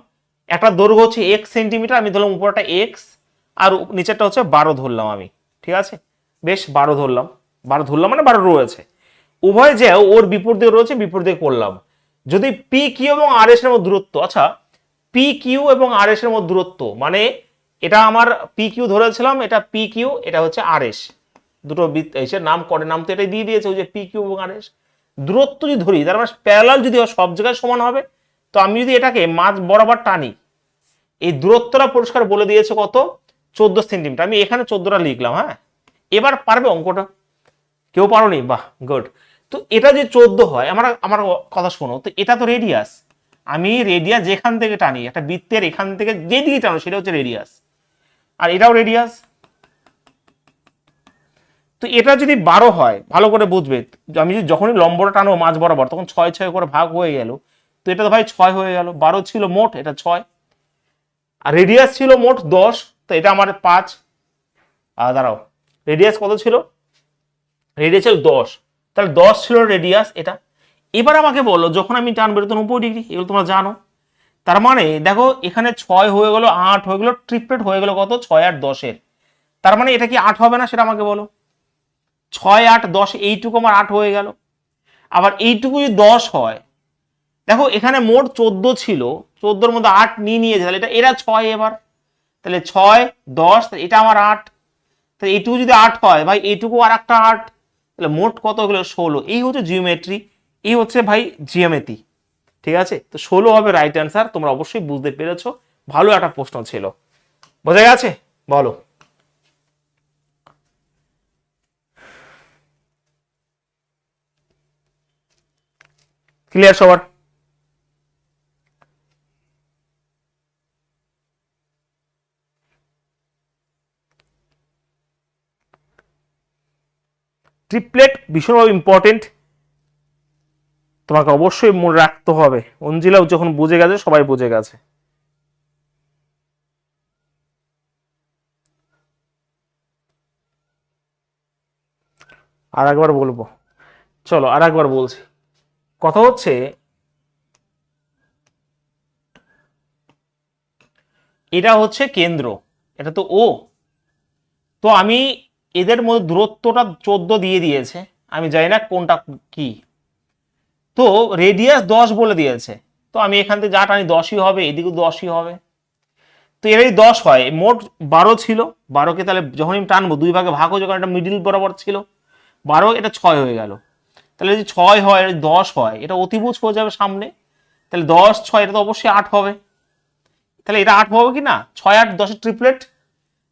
A: একটা দৈর্ঘ্য হচ্ছে x সেন্টিমিটার, আমি ধরলাম উপরটা x আর নিচেরটা হচ্ছে 12 ধরলাম আমি, ঠিক আছে বেশ 12 ধরলাম, 12 ধরলাম মানে 12 রয়েছে, উভয় যে ওর বিপরীত দিকে রয়েছে বিপরীত দিকে করলাম। যদি পি কিউ এবং আর এস এর মধ্যে দূরত্ব, আচ্ছা পি কিউ এবং আর এস এর মধ্যে দূরত্ব মানে এটা আমার পি কিউ ধরেছিলাম, এটা পি কিউ, এটা হচ্ছে আর এস, দুটো এসের নাম করে নাম তো এটাই দিয়ে দিয়েছে ওই যে পি কিউ এবং আর এস। দূরত্ব যদি ধরি তার মানে প্যারালাল যদি সব জায়গায় সমান হবে, তো আমি যদি এটাকে মাঝ বরাবর টানি, এই দূরত্বটা পরিষ্কার বলে দিয়েছে কত, 14 সেন্টিমিটার, আমি এখানে 14টা লিখলাম। হ্যাঁ এবার পারবে অঙ্কটা, কেউ পারোনি, বাহ গুড। তো এটা যে 14 হয়, আমার আমার কথা শোনো, তো এটা তো রেডিয়াস, আমি রেডিয়াস যেখান থেকে টানি একটা বৃত্তের এখান থেকে যেদিকে টানো সেটা হচ্ছে রেডিয়াস, আর এটাও রেডিয়াস। তো এটা যদি 12 হয়, ভালো করে বুঝবে, আমি যদি যখনই লম্বটা টানবো মাঝ বরাবর তখন 6 6 করে ভাগ হয়ে গেল, তো এটা তো ভাই 6 হয়ে গেল, 12 ছিল মোট, এটা 6, আর রেডিয়াস ছিল মোট 10, তো এটা আমার 5। দাঁড়াও, রেডিয়াস কত ছিল, রেডিয়াস ছিল 10, তাহলে 10 ছিল রেডিয়াস এটা। এবার আমাকে বলো যখন আমি টানবো এটা তো 90 ডিগ্রি, এগুলো তোমরা জানো, তার মানে দেখো এখানে 6 হয়ে গেল, 8 হয়ে গেল, ট্রিপলেট হয়ে গেল কত, 6 8 10-এর, তার মানে এটা কি 8 হবে না সেটা আমাকে বলো, 6 8 10 এইটুকু আমার 8 হয়ে গেল। আবার এইটুকু যদি 10 হয়, দেখো এখানে মোট 14 ছিল, 14-এর মধ্যে 8 নিয়েছে, তাহলে এটা এরা 6 এবার, তাহলে 6 10, এটা আমার 8, তাহলে এইটুকু যদি 8 হয় ভাই এইটুকু আর একটা 8, তাহলে মোট কত হলো 16। এই হচ্ছে জিওমেট্রি, এই হচ্ছে ভাই জিওমেট্রি, ঠিক আছে। তো 16 হবে রাইট অ্যান্সার, তোমরা অবশ্যই বুঝতে পেরেছো, ভালো একটা প্রশ্ন ছিল, বোঝা গেছে, বলো। ক্লিয়ার সবার? ট্রিপলেট ভীষণভাবে ইম্পর্টেন্ট, তোমাকে অবশ্যই মনে রাখতে হবে। অঞ্জিলাও যখন বুঝে গেছে সবাই বুঝে গেছে। আর একবার বলবো, চলো আর একবার বলছি, কথা হচ্ছে এটা হচ্ছে কেন্দ্র, এটা তো ও, তো আমি এদের মধ্যে দূরত্বটা 14 দিয়ে দিয়েছে, আমি জানি না কোনটা কি, তো রেডিয়াস 10 বলে দিয়েছে, তো আমি এখান থেকে যা টানি 10ই হবে, এদিকেও 10ই হবে, তো এর 10 হয়, মোট 12 ছিল, 12কে তাহলে যখন আমি টানবো দুই ভাগে ভাগ হয়ে, যখন এটা মিডিল বরাবর ছিল 12, এটা 6 হয়ে গেল, তাহলে যদি 6 হয় 10 হয়, এটা অতিভুজ হয়ে যাবে সামনে, তাহলে 10 6 এটা তো অবশ্যই 8 হবে, তাহলে এটা 8 হবে কি না, 6 8 10-এর ট্রিপলেট,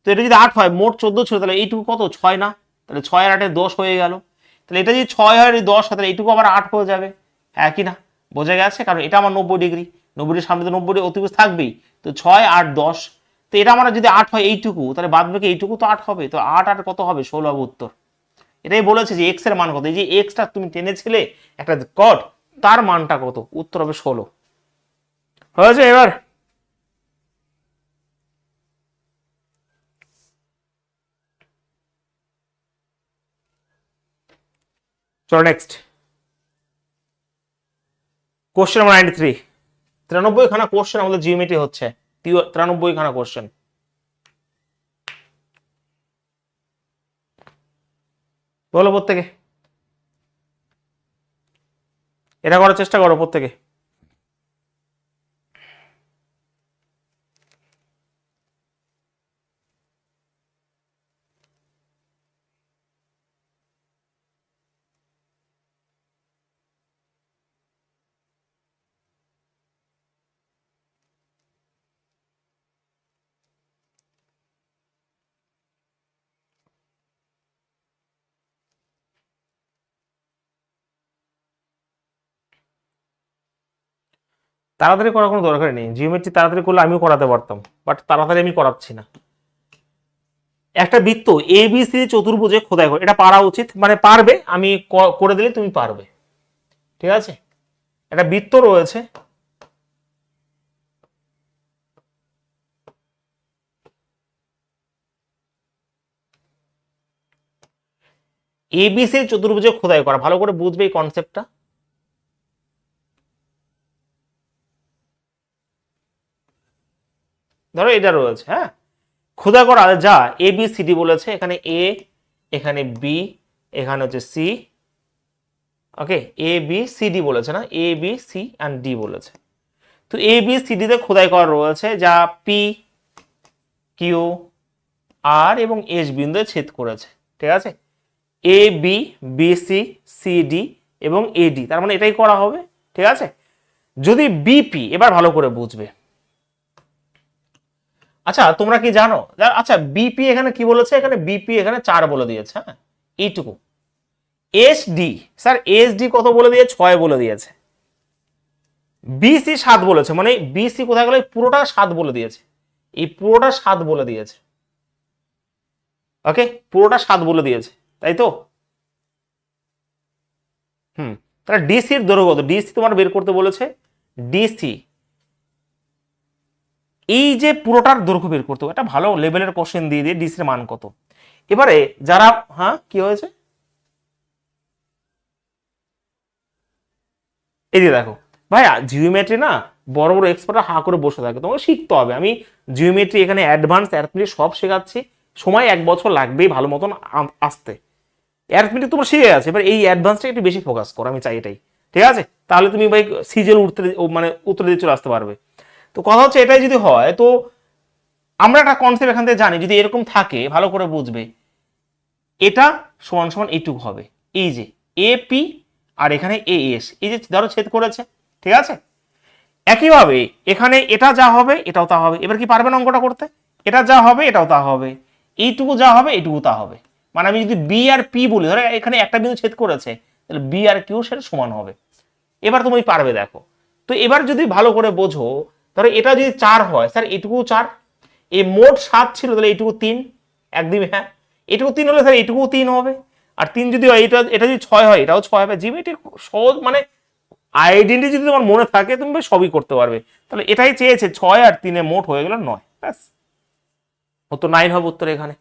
A: তো এটা যদি 8 হয়, মোট 14 ছিল, তাহলে এইটুকু কত 6 না, তাহলে 6 আর 8 10 হয়ে গেল, তাহলে এটা যদি 6 হয় 10 হয়, তাহলে এইটুকু আবার 8 হয়ে যাবে, হ্যাঁ কি না, বোঝা গেছে, কারণ এটা আমার 90 ডিগ্রি, 90 ডিগ্রির সামনে তো 90 ডিগ্রি অতিভুজ থাকবেই, তো 6 8 10, তো এটা আমার যদি 8 হয় এইটুকু, তাহলে বাদ বাকি এইটুকু তো 8 হবে, তো 8 8 কত হবে 16 হবে উত্তর। এটাই বলেছে যে এক্স এর মান কত, এই যে এক্সটা তুমি টেনেছিলে একটা কট, তার মানটা কত, উত্তর হবে 16। হয়েছে এবার? চলো নেক্সট কোশ্চেন নাম্বার 93, 93 খানা কোশ্চেন আমাদের জিওমেট্রি হচ্ছে, 93 খানা কোশ্চেন, বলো প্রত্যেকে, এটা করার চেষ্টা করো প্রত্যেকে। তাড়াতাড়ি করার কোনো দরকার নেই, জিওমেট্রি তাড়াতাড়ি করলে আমিও করাতে পারতাম, বাট তাড়াতাড়ি আমি করাচ্ছি না। একটা বৃত্ত এ বি সি চতুর্ভুজে খোদাই করে, এটা পারা উচিত, মানে পারবে, আমি করে দিলে তুমি পারবে, ঠিক আছে। একটা বৃত্ত রয়েছে, এবিসি চতুর্ভুজে খোদাই করা, ভালো করে বুঝবে এই কনসেপ্টটা। ধরো এটা রয়েছে, হ্যাঁ, খোদাই করা যা এ বি সি ডি বলেছে, এখানে এ, এখানে বি, এখানে হচ্ছে C, okay, A B C D বলেছে না, A B C and D বলেছে। তো এ বি সি ডি তে খোদাই করা রয়েছে, যা পি কিউ আর এবং এস বিন্দুতে ছেদ করেছে, ঠিক আছে। A B B C C D এবং এ ডি, তার মানে এটাই করা হবে, ঠিক আছে। যদি বিপি, এবার ভালো করে বুঝবে। আচ্ছা তোমরা কি জানো, আচ্ছা বিপি এখানে কি বলেছে, এখানে বিপি এখানে 4 বলে দিয়েছে, হ্যাঁ এইটুকু। S D, sir S D কত বলে দিয়ে, 6 বলে দিয়েছে। বিসি 7 বলেছে, মানে বিসি কোথায় গেল, পুরোটা 7 বলে দিয়েছে, এই পুরোটা 7 বলে দিয়েছে, ওকে, পুরোটা 7 বলে দিয়েছে, তাই তো। তাহলে ডিসির দৈর্ঘ্য কত, ডিসি তোমার বের করতে বলেছে, ডিসি এই যে পুরোটার দৈর্ঘ্য বের করতে হবে, একটা ভালো লেভেলের কোশ্চেন দিয়ে দিয়ে ডিসির মান কত। এবারে যারা, হ্যাঁ কি হয়েছে, এই যে দেখো ভাইয়া, জিওমেট্রি না বড় বড় এক্সপার্টরা হা করে বসে থাকে, তোমাকে শিখতে হবে। আমি জিওমেট্রি এখানে অ্যাডভান্স অ্যারিথমেটিক সব শেখাচ্ছি, সময় 1 বছর লাগবেই ভালো মতন আসতে। অ্যারিথমেটিক তোমার শিখে গেছে, এবার এই অ্যাডভান্সটা একটু বেশি ফোকাস করো, আমি চাই এটাই, ঠিক আছে। তাহলে তুমি ভাই সিজেল উঠতে মানে উত্তর দিয়ে চলে আসতে পারবে। তো কথা হচ্ছে এটাই যদি হয়, তো আমরা একটা কনসেপ্ট এখান থেকে জানি, যদি এরকম থাকে ভালো করে বুঝবে, এটা সমান সমান এইটুকু হবে, এই যে এপি আর এখানে এ এস, এই যে ধরো ছেদ করেছে, ঠিক আছে। একইভাবে এখানে এটা যা হবে এটাও তা হবে। এবার কি পারবেন অঙ্কটা করতে, এটা যা হবে এটাও তা হবে, এইটুকু যা হবে এইটুকু তা হবে। মানে আমি যদি বি আর পি বলি, ধরো এখানে একটা বিন্দু ছেদ করেছে, তাহলে বি আর কিউ সেটা সমান হবে। এবার তুমি পারবে, দেখো। তো এবার যদি ভালো করে বোঝো, ধরো এটা যদি 4 হয়, স্যার এটুকু 4, এই মোট 7 ছিল, তাহলে এইটুকু 3, একদম হ্যাঁ, এটুকু 3 হলে স্যার এইটুকু 3 হবে। আর 3 যদি হয়, এটা যদি 6 হয়, এটাও 6 হবে। জিওমেট্রি সহজ, মানে আইডেন্টি যদি তোমার মনে থাকে তুমি সবই করতে পারবে। তাহলে এটাই চেয়েছে, 6 আর 3 মোট হয়ে গেল 9, ব্যাস। ও তো 9 হবে উত্তর এখানে।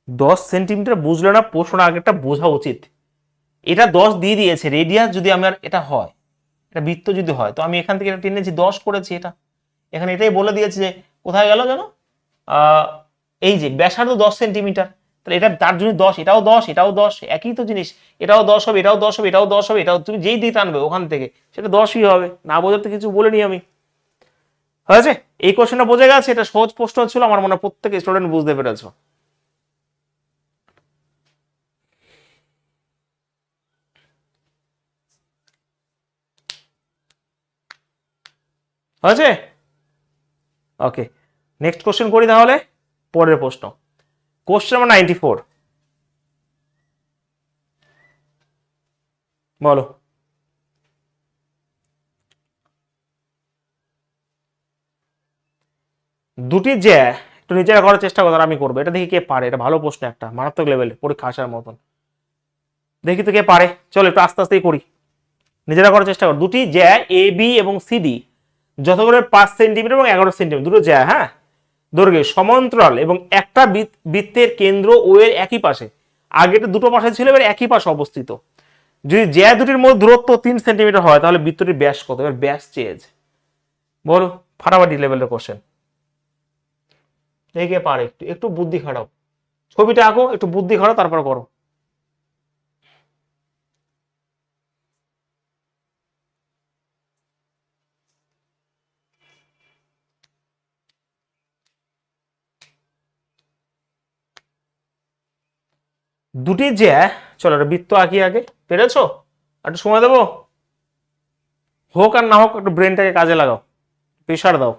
A: দশ সেন্টিমিটার বুঝলে না, প্রশ্নটা আগেরটা বোঝা উচিত। এটা 10 দিয়ে দিয়েছে, রেডিয়াস যদি আমার এটা হয়, এটা বৃত্ত যদি হয়, তো আমি এখান থেকে এটা টেনেছি 10 করেছি, এটা এখানে এটাই বলে দিয়েছে যে কোথায় গেল যেন, এই যে ব্যাসার্ধ 10 সেন্টিমিটার, তাহলে এটা তার জন্য 10, এটাও 10, এটাও 10, একই তো জিনিস, এটাও 10 হবে, এটাও 10 হবে, এটাও 10 হবে, এটাও তুমি যেই দিকে টানবে ওখান থেকে সেটা 10ই হবে। না বোঝাতে কিছু বলিনি আমি, হয়েছে। এই কোশ্চেনটা বোঝা গেছে, এটা সহজ প্রশ্ন ছিল, আমার মনে হয় প্রত্যেক স্টুডেন্ট বুঝতে পেরেছো। হয়েছে, ওকে। নেক্সট কোশ্চেন করি তাহলে, পরের প্রশ্ন, কোশ্চেন নাম্বার 94, বলো। দুটি যে, একটু নিজেরা করার চেষ্টা করো, আমি করবো এটা, দেখি কে পারে। এটা ভালো প্রশ্ন, একটা মারাত্মক লেভেলে পরীক্ষা আসার মতন, দেখি তো কে পারে। চলো একটু আস্তে আস্তেই করি, নিজেরা করার চেষ্টা করো। দুটি জ্যা এ বি এবং সিডি যত করে 5 সেন্টিমিটার এবং 11 সেন্টিমিটার, দুটো জ্যা, হ্যাঁ, দৈর্ঘ্যে সমান্তরাল এবং একটা বৃত্তের কেন্দ্র ও এর একই পাশে, আগে তো দুটো পাশে ছিল, এবার একই পাশে অবস্থিত। যদি জ্যা দুটির মধ্যে দূরত্ব 3 সেন্টিমিটার হয়, তাহলে বৃত্তটির ব্যাস কত? এবার ব্যাস চেয়েছে, বলো। ফাটাফাটি লেভেলের কোশ্চেন, দেখে পারে। একটু একটু বুদ্ধি খাটাও, ছবিটা আঁকো, একটু বুদ্ধি খাটাও, তারপর করো। দুটি জ্যা, চলো একটা বৃত্ত আঁকি আগে, পেরেছো? একটু সময় দেবো, হোক আর না হোক, একটু ব্রেনটাকে কাজে লাগাও, প্রেশার দাও।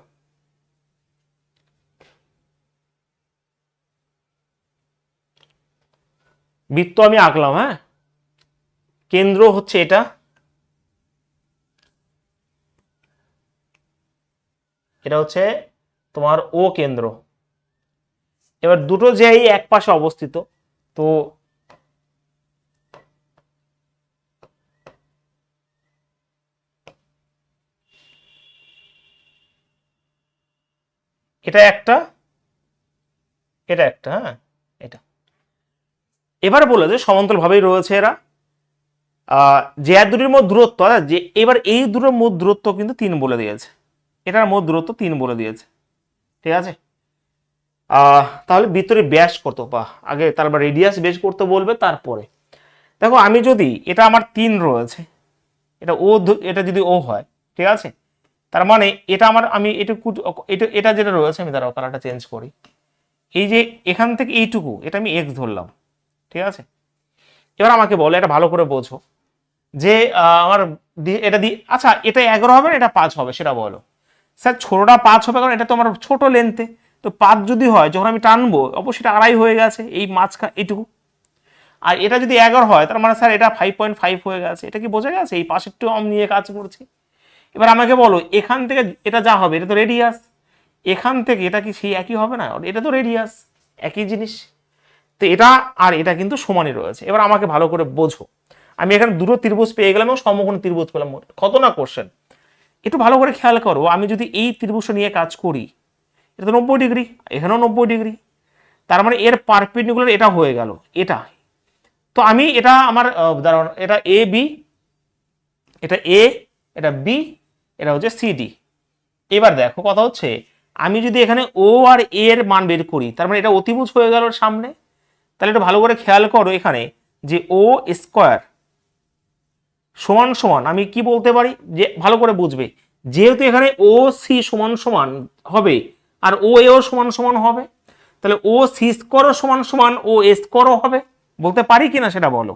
A: বৃত্ত আমি আঁকলাম, হ্যাঁ, কেন্দ্র হচ্ছে এটা, এটা হচ্ছে তোমার ও কেন্দ্র। এবার দুটো জ্যাই এক পাশে অবস্থিত, তো এটা একটা, এটা একটা, হ্যাঁ এটা। এবার বলে যে সমান্তরাল ভাবেই রয়েছে এরা, যে আর দুটির মধ্যে দূরত্ব, যে এবার এই দুটোর মধ্যে দূরত্ব কিন্তু 3 বলে দিয়েছে, এটার মধ্যে দূরত্ব 3 বলে দিয়েছে, ঠিক আছে। তাহলে ভিতরে ব্যাস কত, বা আগে তারপর রেডিয়াস বের করতে বলবে, তারপরে দেখো আমি যদি এটা আমার 3 রয়েছে, এটা ও, এটা যদি ও হয়, ঠিক আছে, তার মানে এটা আমার, আমি এটুকু, এটা যেটা রয়েছে, আমি দাঁড়াও কালারটা চেঞ্জ করি, এই যে এখান থেকে এইটুকু, এটা আমি এক্স ধরলাম, ঠিক আছে। এবার আমাকে বলো, এটা ভালো করে বোঝো, যে আমার এটা আচ্ছা এটা 11 হবে না এটা 5 হবে, সেটা বলো। স্যার ছোটটা 5 হবে, কারণ এটা তো আমার ছোট লেন্থে, তো 5 যদি হয় যখন আমি টানবো অবশ্যই এটা 2.5 হয়ে গেছে, এই মাঝখান এইটুকু। আর এটা যদি 11 হয় তার মানে স্যার এটা 5.5 হয়ে গেছে, এটা কি বোঝা গেছে? এই পাশেরটা আমি নিয়ে কাজ করছি। এবার আমাকে বলো এখান থেকে এটা যা হবে, এটা তো রেডিয়াস, এখান থেকে এটা কি সেই একই হবে না? এটা তো রেডিয়াস, একই জিনিস। তো এটা আর এটা কিন্তু সমানই রয়েছে। এবার আমাকে ভালো করে বোঝো, আমি এখানে দুটো ত্রিভুজ পেয়ে গেলাম এবং সমকোণ ত্রিভুজ পেলাম, কত না কোশ্চেন। একটু ভালো করে খেয়াল করো, আমি যদি এই ত্রিভুজটা নিয়ে কাজ করি, এটা তো 90 ডিগ্রি, এখানেও 90 ডিগ্রি, তার মানে এর পারপেন্ডিকুলার এটা হয়ে গেল এটা। তো আমি এটা আমার দাঁড়ান, এটা এ বি, এটা এ, এটা বি, এটা হচ্ছে সিডি। এবার দেখো কথা হচ্ছে, আমি যদি এখানে ও আর এ এর মান বের করি, তার মানে এটা অতিভুজ হয়ে গেল সামনে। তাহলে একটু ভালো করে খেয়াল করো এখানে, যে ও স্কোয়ার সমান সমান আমি কি বলতে পারি, যে ভালো করে বুঝবে, যেহেতু এখানে ও সি সমান সমান হবে আর ও এও সমান সমান হবে, তাহলে ও সি স্কোয়ারও সমান সমান ও স্কোয়ারও হবে, বলতে পারি কিনা সেটা বলো।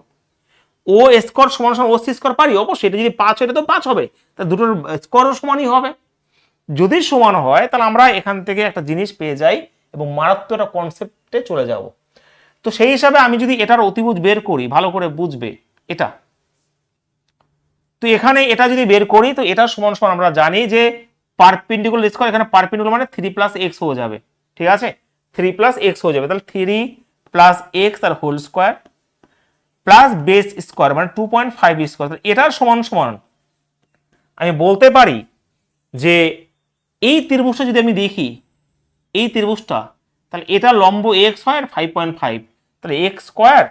A: ও স্কোয়ার সমান সমান ও সি স্কোয়ার পারি, অবশ্যই। এটা যদি 5 হয় এটা তো 5 হবে, তা দুটোর স্কোয়ারও সমানই হবে। যদি সমান হয় তাহলে আমরা এখান থেকে একটা জিনিস পেয়ে যাই এবং মারাত্মক একটা কনসেপ্টে চলে যাব। তো সেই হিসাবে আমি যদি এটার অতিভুজ বের করি, ভালো করে বুঝবে এটা, তো এখানে এটা যদি বের করি, তো এটা সমান সমান আমরা জানি যে পারপেন্ডিকুলার স্কয়ার, এখানে পারপেন্ডিকুলার মানে 3 প্লাস এক্স হয়ে যাবে, ঠিক আছে, 3 প্লাস এক্স হয়ে যাবে, তাহলে 3 প্লাস এক্স আর whole square plus base square মানে 2.5 স্কোয়ার, এটার সমান সমান আমি বলতে পারি যে এই ত্রিভুজটা যদি আমি দেখি, এই ত্রিভুজটা, তাহলে এটা লম্ব এক্স হয় আর 5.5, তাহলে এক্স স্কোয়ার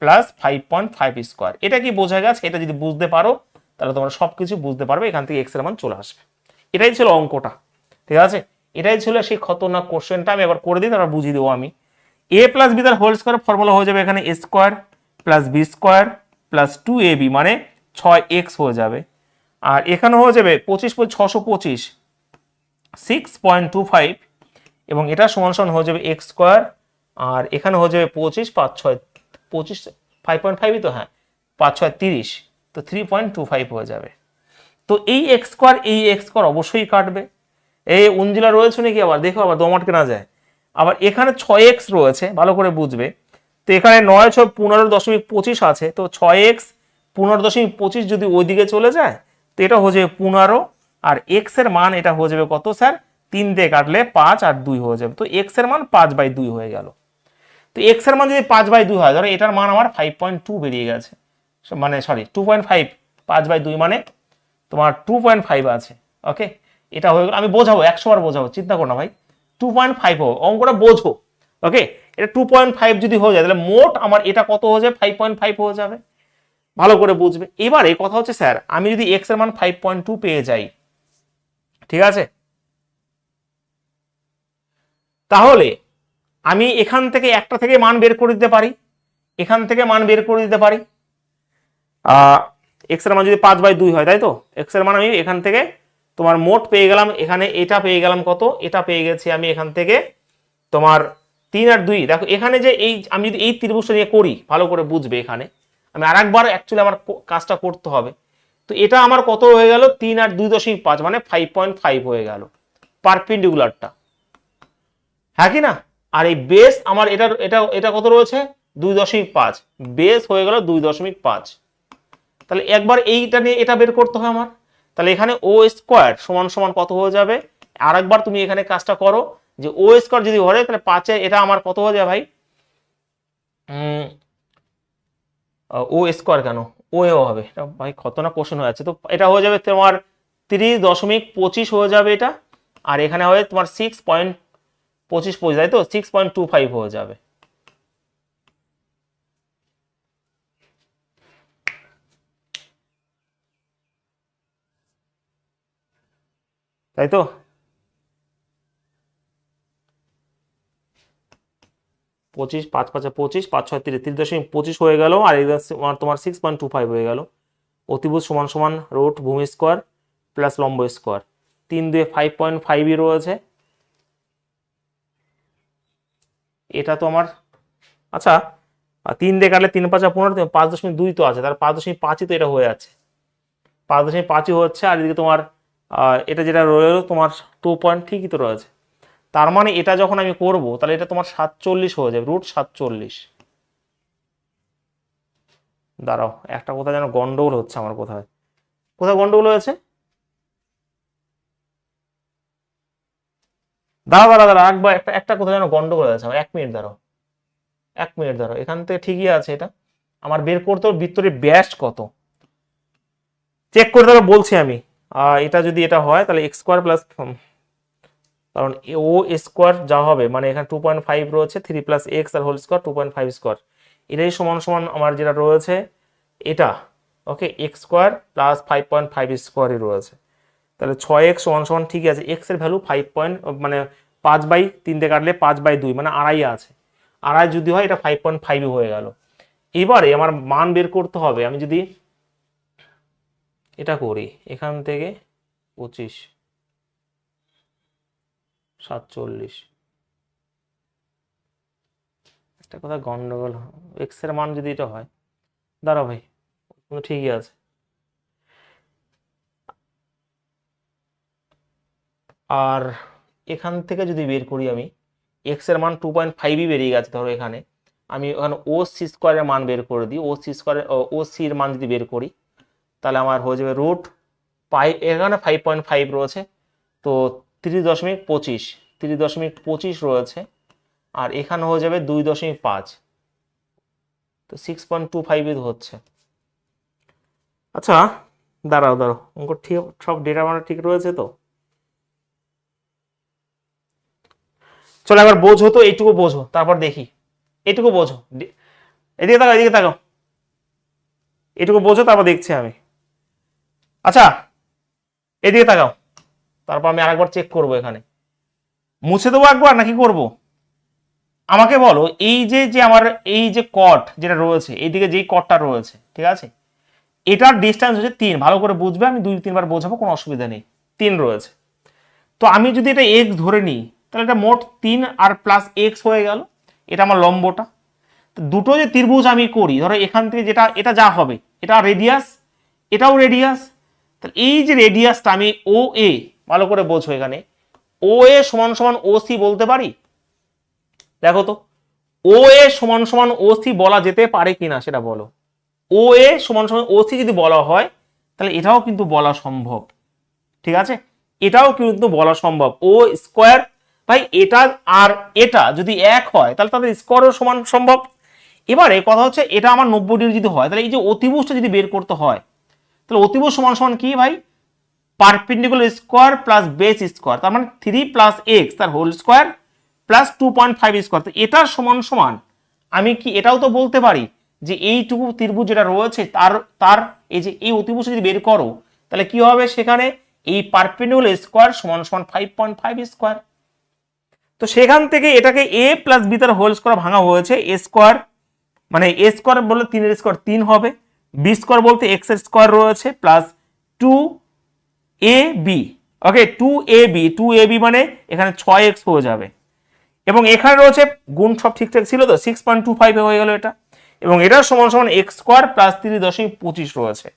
A: প্লাস 5.5 স্কোয়ার। এটা কি বোঝা গেছে? এটা যদি বুঝতে পারো তাহলে তোমরা সবকিছু বুঝতে পারবে, এখান থেকে এক্স এর মান চলে আসবে। এটাই ছিল অঙ্কটা, ঠিক আছে, এটাই ছিল সেই খতরনাক কোশ্চেনটা। আমি আবার করে দিই, তারপর বুঝিয়ে দেবো আমি। এ প্লাস বি তার হোল স্কোয়ার ফর্মুলা হয়ে যাবে এখানে A square plus B square plus 2ab মানে 6x হয়ে যাবে, আর এখানে হয়ে যাবে 25 6.25, এবং এটা সমান সমান হয়ে যাবে এক্স স্কোয়ার, আর এখানে হয়ে যাবে 25 5 6 25, 5.5ই তো, হ্যাঁ 5 6 30, তো 3.25 হয়ে যাবে। তো এই এক্স স্কোয়ার, এই এক্স স্কোয়ার অবশ্যই কাটবে। এই উঞ্জিলা রয়েছে নাকি আবার দেখো, আবার দম আটকে না যায়। আবার এখানে 6x রয়েছে, ভালো করে বুঝবে। তো এখানে 9 6 15.25 আছে, তো 6x 15.25 যদি ওইদিকে চলে যায়, তো এটা হয়ে যাবে 15, আর এক্স এর মান এটা হয়ে যাবে কত স্যার, 3 দিয়ে কাটলে 5 আর 2 হয়ে যাবে, তো এক্স এর মান 5/2 হয়ে গেল। তো এক্স এর মান যদি 5/2 হয়, ধরো এটার মান আমার 5.2 বেরিয়ে গেছে, মানে সরি 2.5, 5/2 মানে তোমার 2.5 আছে, ওকে। এটা হয়ে গেল, আমি বোঝাবো 100 বার বোঝাবো, চিন্তা করো না ভাই, 2.5 হবে, অঙ্কটা বোঝো, ওকে। এটা 2.5 যদি হয়ে যায়, তাহলে মোট আমার এটা কত হয়ে যাবে, 5.5 হয়ে যাবে, ভালো করে বুঝবে। এবারে কথা হচ্ছে স্যার, আমি যদি এক্স এর মান 5.2 পেয়ে যাই, ঠিক আছে, তাহলে আমি এখান থেকে একটা থেকে মান বের করে দিতে পারি, এখান থেকে মান বের করে দিতে পারি। এক্স এর মান যদি 5/2 হয়, তাই তো, এক্স এর মান আমি এখান থেকে তোমার মোট পেয়ে গেলাম, এখানে এটা পেয়ে গেলাম কত, এটা পেয়ে গেছি আমি এখান থেকে তোমার 3 আর 2। দেখো এখানে যে এই আমি যদি এই ত্রিভুজটা নিয়ে করি, ভালো করে বুঝবে, এখানে আমি আরেকবার অ্যাকচুয়ালি আমার কাজটা করতে হবে। তো এটা আমার কত হয়ে গেল, 3 আর 2.5 মানে 5.5 হয়ে গেল পারপেন্ডিকুলারটা, হ্যাঁ কি না। আর এই বেস আমার এটা এটা এটা কত রয়েছে, 2.5, বেস হয়ে গেল 2.5। তাহলে একবার এইটা নিয়ে এটা বের করতে হয় আমার, তাহলে এখানে ও স্কোয়ার সমান সমান কত হয়ে যাবে, আরেকবার তুমি এখানে কাজটা করো, যে ও স্কোয়ার যদি হয় তাহলে 5 এটা আমার কত হয়ে যায় ভাই, ও স্কোয়ার কেন, ও এও হবে, এটা ভাই খতরনাক কোশ্চেন হয়ে যাচ্ছে। তো এটা হয়ে যাবে তোমার 30.25 হয়ে যাবে এটা, আর এখানে হবে তোমার 25 25, তাই তো 6.25 হয়ে যাবে। তাই তো 25, 5 5 25, 5 6 30, 30.25 হয়ে গেল, আর তোমার 6.25 হয়ে গেল। অতিভুজ সমান সমান রুট ভূমি স্কোয়ার প্লাস লম্ব স্কোয়ার, 3 2 5.5 রয়েছে। এটা তো আমার, আচ্ছা 3 দিয়ে কাটলে 3 5 15, 5.2 তো আছে, তার 5.5ই তো এটা হয়ে আছে, 5.5ই হচ্ছে। আর এদিকে তোমার এটা যেটা রয়েছে তোমার 2 পয়েন্ট ঠিকই তো রয়েছে। তার মানে এটা যখন আমি করব তাহলে এটা তোমার 47 হয়ে যাবে, রুট 47। দাঁড়াও, একটা কোথায় যেন গন্ডগোল হচ্ছে আমার, কোথায় কোথায় গন্ডগোল হয়েছে, দাঁড়াও দাঁড়াও দাঁড়াও, একবার একটা একটা কোথায় যেন গন্ডগোল হয়েছে আমার, 1 মিনিট দাঁড়াও, 1 মিনিট দাঁড়াও, এখান থেকে ঠিকই আছে। এটা আমার বের করতে হবে বৃত্তটির ব্যাস কত, চেক করতে হবে বলছি আমি। এটা যদি এটা হয় তাহলে এক্স স্কোয়ার প্লাস, কারণ ও স্কোয়ার যা হবে মানে এখানে 2.5 রয়েছে, 3 প্লাস এক্স আর হোল স্কোয়ার 2.5 স্কোয়ার, এটাই সমান সমান আমার যেটা রয়েছে এটা, ওকে, এক্স স্কোয়ার প্লাস 5.5 স্কোয়ারই রয়েছে। তাহলে 6x সমান সমান ঠিকই আছে, এক্স এর ভ্যালু 5 পয়েন্ট মানে 5/3 দিয়ে কাটলে 5/2 মানে আড়াই আছে, আড়াই যদি হয় এটা 5.5 হয়ে গেল। এবারে আমার মান বের করতে হবে, আমি যদি এটা করি এখান থেকে 25 47, একটা কথা গন্ডগোল, এক্স এর মান যদি এটা হয়, দাঁড়াও ভাই, ঠিকই আছে। আর এখান থেকে যদি বের করি আমি, এক্স এর মান 2.5ই বেরিয়ে গেছে, ধরো এখানে আমি ওখানে ও সি স্কোয়ারের মান বের করে দিই, ও সি স্কোয়ারের ও সি এর মান যদি বের করি তাহলে আমার হয়ে যাবে রুট পাই, এখানে 5.5 রয়েছে, তো 30.25, 30.25 রয়েছে, আর এখানে হয়ে যাবে 2.5, তো 6.25 হচ্ছে। আচ্ছা দাঁড়াও দাঁড়াও, অঙ্ক ঠিক, সব ডেটা মানে ঠিক রয়েছে তো, চলো একবার বোঝো তো, এইটুকু বোঝো তারপর দেখি, এইটুকু বোঝো, এদিকে তাকাও এদিকে তাকাও, এইটুকু বোঝো তারপর দেখছি আমি। আচ্ছা এদিকে তাকাও, তারপর আমি আরেকবার চেক করব, এখানে মুছে দেবো একবার নাকি করব, আমাকে বলো। এই যে যে আমার এই যে কট যেটা রয়েছে, এইদিকে যেই কটটা রয়েছে, ঠিক আছে, এটার ডিস্টেন্স হচ্ছে 3, ভালো করে বুঝবে, আমি 2 3 বার বোঝাবো, কোনো অসুবিধা নেই। 3 রয়েছে, তো আমি যদি এটা এক্স ধরে নিই তাহলে এটা মোট 3 আর প্লাস এক্স হয়ে গেল, এটা আমার লম্বটা। তো দুটো যে ত্রিভুজ আমি করি, ধরো এখান থেকে যেটা এটা যা হবে, এটা রেডিয়াস, এটাও রেডিয়াস, তাহলে এই যে রেডিয়াসটা আমি ও এ, ভালো করে বোঝো, এখানে ও এ সমান সমান ও সি বলতে পারি, দেখো তো ও এ সমান সমান ও সি বলা যেতে পারে কিনা সেটা বলো। ও এ সমান সমান ও সি যদি বলা হয় তাহলে এটাও কিন্তু বলা সম্ভব, ঠিক আছে, এটাও কিন্তু বলা সম্ভব। ও স্কোয়ার, ভাই এটা আর এটা যদি এক হয় তাহলে তাদের স্কোয়ারও সমান সম্ভব। এবারে কথা হচ্ছে এটা আমার 90 ডিগ্রি যদি হয় তাহলে এই যে অতিভুজটা যদি বের করতে হয় তাহলে অতিভুজ সমান সমান কি ভাই, perpendicular square plus base square, তার মানে 3 প্লাস এক্স তার হোল স্কোয়ার প্লাস 2.5 স্কোয়ার, তো এটার সমান সমান আমি কি এটাও তো বলতে পারি যে এইটুকু ত্রিভুজ যেটা রয়েছে তার তার এই যে এই অতিভুজ যদি বের করো তাহলে কি হবে, সেখানে এই পারপেন্ডিকুলার স্কোয়ার সমান সমান 5.5 স্কোয়ার। তো সেখান থেকে এটাকে এ প্লাস বি তার হোল স্কোয়ার ভাঙা হয়েছে, এ স্কোয়ার মানে এ স্কোয়ার বললে 3 এর স্কোয়ার 3 হবে, বি স্কোয়ার বলতে এক্স এর স্কোয়ার রয়েছে প্লাস 2ab, ওকে 2ab মানে এখানে 6x হয়ে যাবে, এবং এখানে রয়েছে গুণ সব ঠিকঠাক ছিল তো, 6.25 হয়ে গেল এটা, এবং এটার সমান সমান এক্স স্কোয়ার প্লাস 30.25 রয়েছে।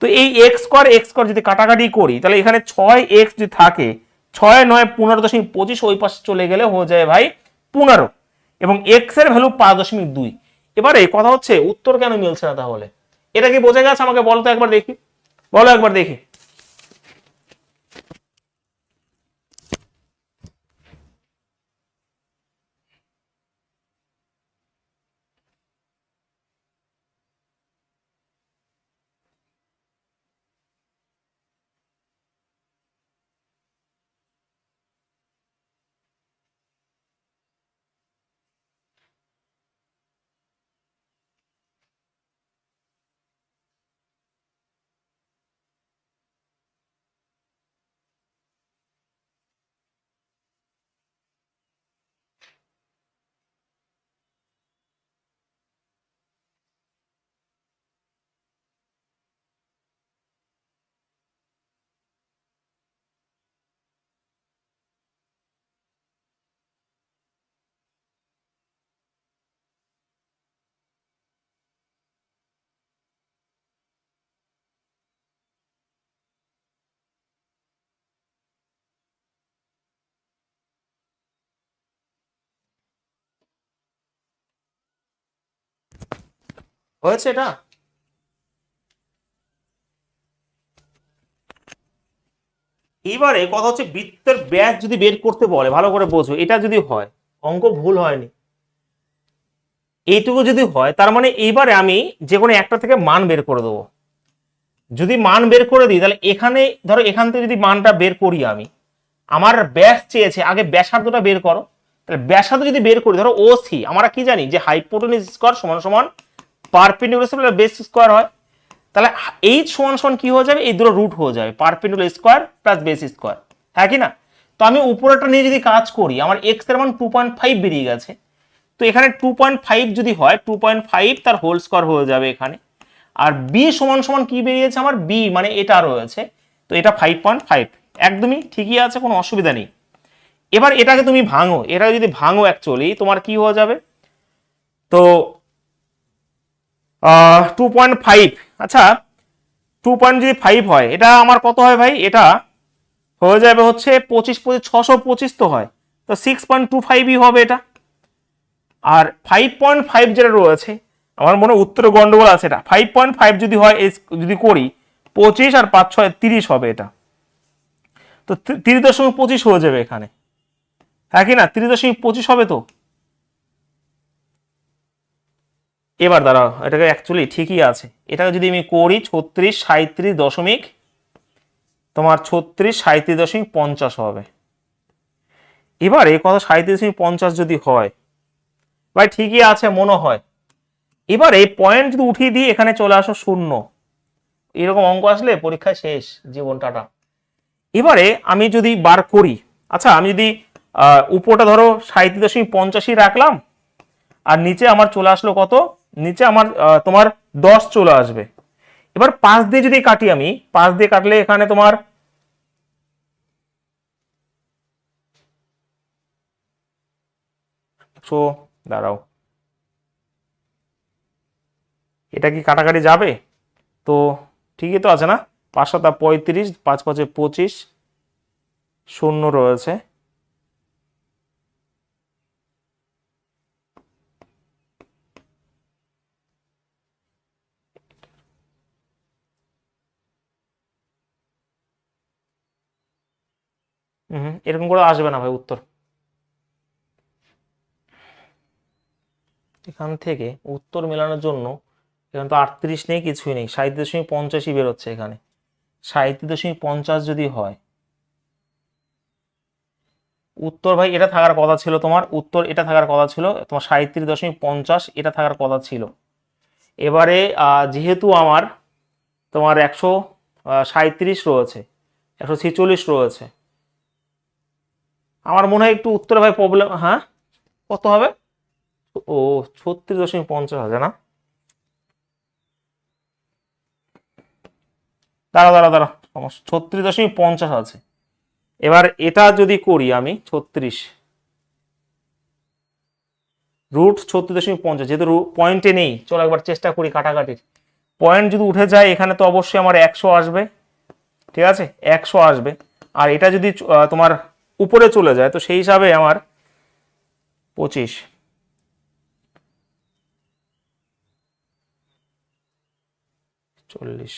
A: তো এই এক্স স্কোয়ার যদি কাটাকাটি করি তাহলে এখানে 6x যদি থাকে, 6 9 15.25 ওই পাশে চলে গেলে হয়ে যায় ভাই 15, এবং এক্স এর ভ্যালু 5.2। এবারে কথা হচ্ছে উত্তর কেন মিলছে না তাহলে, এটা কি বোঝা গেছে আমাকে বলো তো একবার দেখি, বলো একবার দেখি। হয়েছে এটা? এবারে কথা হচ্ছে বৃত্তের ব্যাস যদি বের করতে বলে, ভালো করে বোঝো, এটা যদি হয়, অঙ্ক ভুল হয়নি, এইটুকু যদি হয় তার মানে এইবারে আমি যে কোনো একটা থেকে মান বের করে দেবো। যদি মান বের করে দিই তাহলে এখানে ধরো এখান থেকে যদি মানটা বের করি আমি, আমার ব্যাস চেয়েছে, আগে ব্যাসার্ধটা বের করো। তাহলে ব্যাসার্ধ যদি বের করি, ধরো ও সি, আমরা কি জানি যে হাইপোটেনিস স্কোয়ার সমান সমান পারপেন্ডিকুলার বেস স্কোয়ার হয়। তাহলে এইচ সমান সমান কি হয়ে যাবে, এই দুটো রুট হয়ে যাবে, perpendicular square plus base square, হ্যাঁ কি না? তো আমি উপরেটা নিয়ে যদি কাজ করি, আমার এক্স এর মান 2.5 বেরিয়ে গেছে। তো এখানে 2.5 যদি হয়, 2.5 তার হোল স্কোয়ার হয়ে যাবে এখানে। আর বি সমান সমান কি বেরিয়েছে আমার, বি মানে এটা রয়েছে, তো এটা 5.5, একদমই ঠিকই আছে, কোনো অসুবিধা নেই। এবার এটাকে তুমি ভাঙো, এটা যদি ভাঙো অ্যাকচুয়ালি তোমার কি হয়ে যাবে, তো 2.5, আচ্ছা 2.5 হয়, এটা আমার কত হয় ভাই, এটা হয়ে যাবে হচ্ছে 25 তো হয়, তো 6.25ই হবে এটা। আর 5.5 যেটা রয়েছে, আমার মনে উত্তরে গন্ডগোল আছে, এটা 5.5 যদি হয়, যদি করি 25 আর 5 6 30 হবে এটা, তো 30.25 হয়ে যাবে এখানে, হ্যাঁ কি না, 30.25 হবে তো। এবার দাঁড়াও, এটাকে অ্যাকচুয়ালি ঠিকই আছে, এটাকে যদি আমি করি 36 37.50 হবে। এবার এই কথা 37.50 যদি হয়, ভাই ঠিকই আছে মনে হয়। এবারে পয়েন্ট যদি উঠিয়ে দিই, এখানে চলে আসো 0, এরকম অঙ্ক আসলে পরীক্ষায় শেষ, জীবন টাটা। এবারে আমি যদি বার করি, আচ্ছা আমি যদি উপরটা ধরো 37.85 রাখলাম, আর নিচে আমার চলে আসলো কত, নিচে আমার তোমার 10 চলে আসবে। এবার 5 দিয়ে যদি কাটি, আমি 5 দিয়ে কাটলে এখানে তোমার দাঁড়াও, এটা কি কাটাকাটি যাবে? তো ঠিকই তো আছে না, 5 7 35, 5 5 25, 0 রয়েছে। এরকম করে আসবে না ভাই উত্তর, এখান থেকে উত্তর মেলানোর জন্য এখানে তো 38 নেই, কিছুই নেই, 37.85 বেরোচ্ছে এখানে। 37.50 যদি হয়, উত্তর ভাই এটা থাকার কথা ছিল, তোমার উত্তর এটা থাকার কথা ছিল, তোমার 37.50 এটা থাকার কথা ছিল। এবারে যেহেতু আমার তোমার 137 রয়েছে, 146 রয়েছে, আমার মনে হয় একটু উত্তরে ভাই প্রবলেম, হ্যাঁ কত হবে, ও 36.50 হবে না, দাঁড়া দাঁড়া দাঁড়া, সমস্যা 36.50 আছে। এবার এটা যদি করি আমি 36 রুট 36.50, যেহেতু পয়েন্টে নেই, চলো একবার চেষ্টা করি কাটাকাটির। পয়েন্ট যদি উঠে যায় এখানে তো অবশ্যই আমার 100 আসবে, ঠিক আছে 100 আসবে। আর এটা যদি তোমার উপরে চলে যায়, তো সেই হিসাবে আমার 25 40,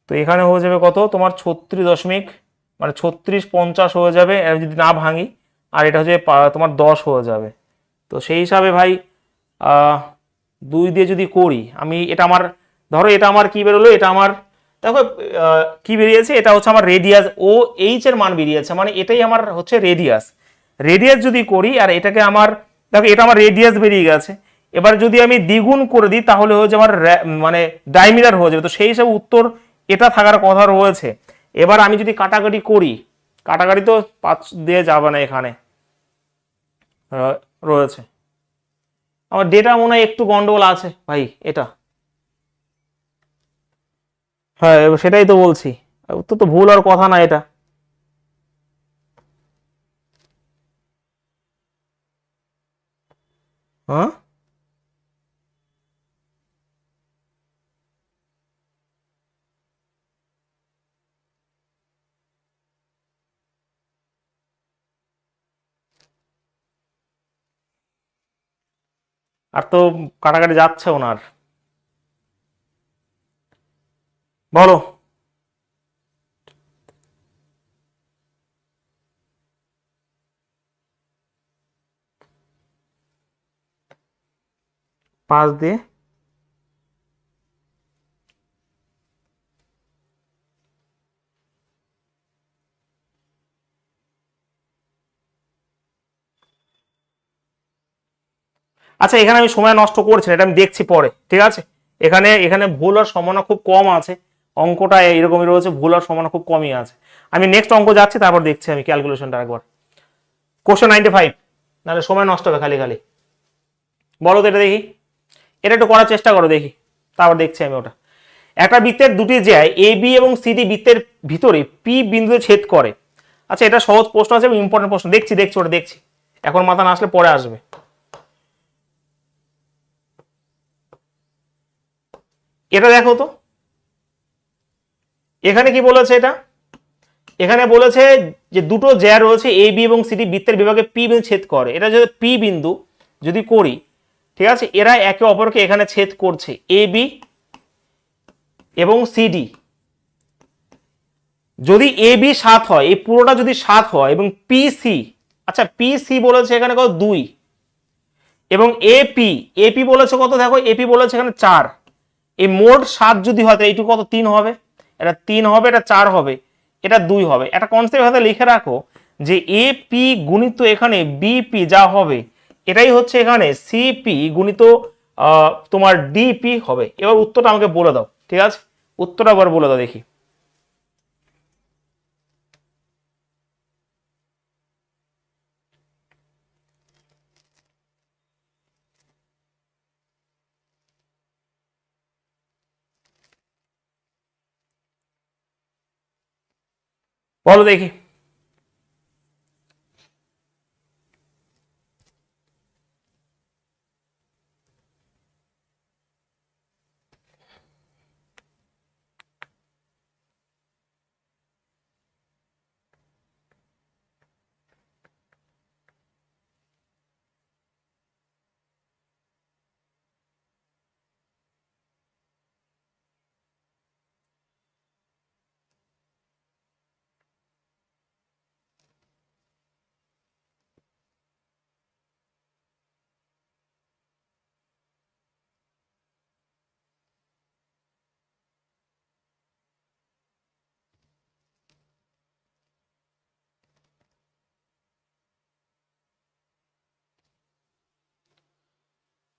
A: তো এখানে হয়ে যাবে কত তোমার 36 মানে 36.50 হয়ে যাবে যদি না ভাঙি। আর এটা হচ্ছে তোমার 10 হয়ে যাবে। তো সেই হিসাবে ভাই 2 দিয়ে যদি করি আমি, এটা আমার ধরো এটা আমার কি বেরোলো, এটা আমার দেখো কি বেরিয়েছে, এটা হচ্ছে আমার রেডিয়াস, ও এইচ এর মান বেরিয়েছে, মানে এটাই আমার হচ্ছে রেডিয়াস। রেডিয়াস যদি করি আর এটাকে আমার, দেখো এটা আমার রেডিয়াস বেরিয়ে গেছে, এবার যদি আমি দ্বিগুণ করে দিই তাহলে হচ্ছে আমার মানে ডায়মিটার হয়ে যাবে, তো সেই হিসাবে উত্তর এটা থাকার কথা রয়েছে। এবার আমি যদি কাটাকাটি করি, কাটাকাটি তো 5 দিয়ে যাবে না, এখানে রয়েছে আমার ডেটা মনে হয় একটু গন্ডগোল আছে ভাই এটা, হ্যাঁ সেটাই তো বলছি, তো তো ভুল আর কথা না এটা। হ্যাঁ আর তো কাটাকাটি যাচ্ছেও না আর। বলো। পাঁচ দিয়ে আচ্ছা, এখানে আমি সময় নষ্ট করছি না, এটা আমি দেখছি পরে, ঠিক আছে। এখানে এখানে ভুল আর সম্ভাবনা খুব কম আছে, অঙ্কটা এরকমই রয়েছে, ভুল আর সম্ভাবনা খুব কমই আছে। আমি নেক্সট অঙ্ক যাচ্ছি, তারপর দেখছি আমি ক্যালকুলেশনটা একবার। কোশ্চেন 95, নাহলে সময় নষ্ট হবে খালি খালি। বলো তো এটা দেখি, এটা একটু করার চেষ্টা করো দেখি, তারপর দেখছি আমি ওটা। একটা বৃত্তের দুটি জ্যায় এ বি এবং সিডি বৃত্তের ভিতরে পি বিন্দুতে ছেদ করে। আচ্ছা, এটা সহজ প্রশ্ন আছে এবং ইম্পর্টেন্ট প্রশ্ন। দেখছি দেখছি ওটা দেখছি, এখন মাথা না আসলে পরে আসবে। এটা দেখো তো, এখানে কি বলেছে এটা, এখানে বলেছে যে দুটো জ্যা রয়েছে এ বি এবং সিডি বৃত্তের বিভাগে পি বিন্দু ছেদ করে। এটা যদি পি বিন্দু যদি করি, ঠিক আছে, এরা একে অপরকে এখানে ছেদ করছে, এ বি এবং সিডি। যদি এ বি 7 হয়, এই পুরোটা যদি 7 হয় এবং পি সি, আচ্ছা পি সি বলেছে এখানে কত 2, এবং এপি, এপি বলেছে কত, দেখো এপি বলেছে এখানে 4। এই মোট 7 যদি হয় তাহলে এইটুকু কত 3 হবে, এটা 3 হবে, এটা 4 হবে, এটা 2 হবে। একটা কনসেপ্ট হাতে লিখে রাখো যে এপি গুণিত এখানে বিপি যা হবে, এটাই হচ্ছে এখানে সিপি গুণিত তোমার ডিপি হবে। এবার উত্তরটা আমাকে বলে দাও, ঠিক আছে, উত্তরটা আবার বলে দাও দেখি। বলো দেখি।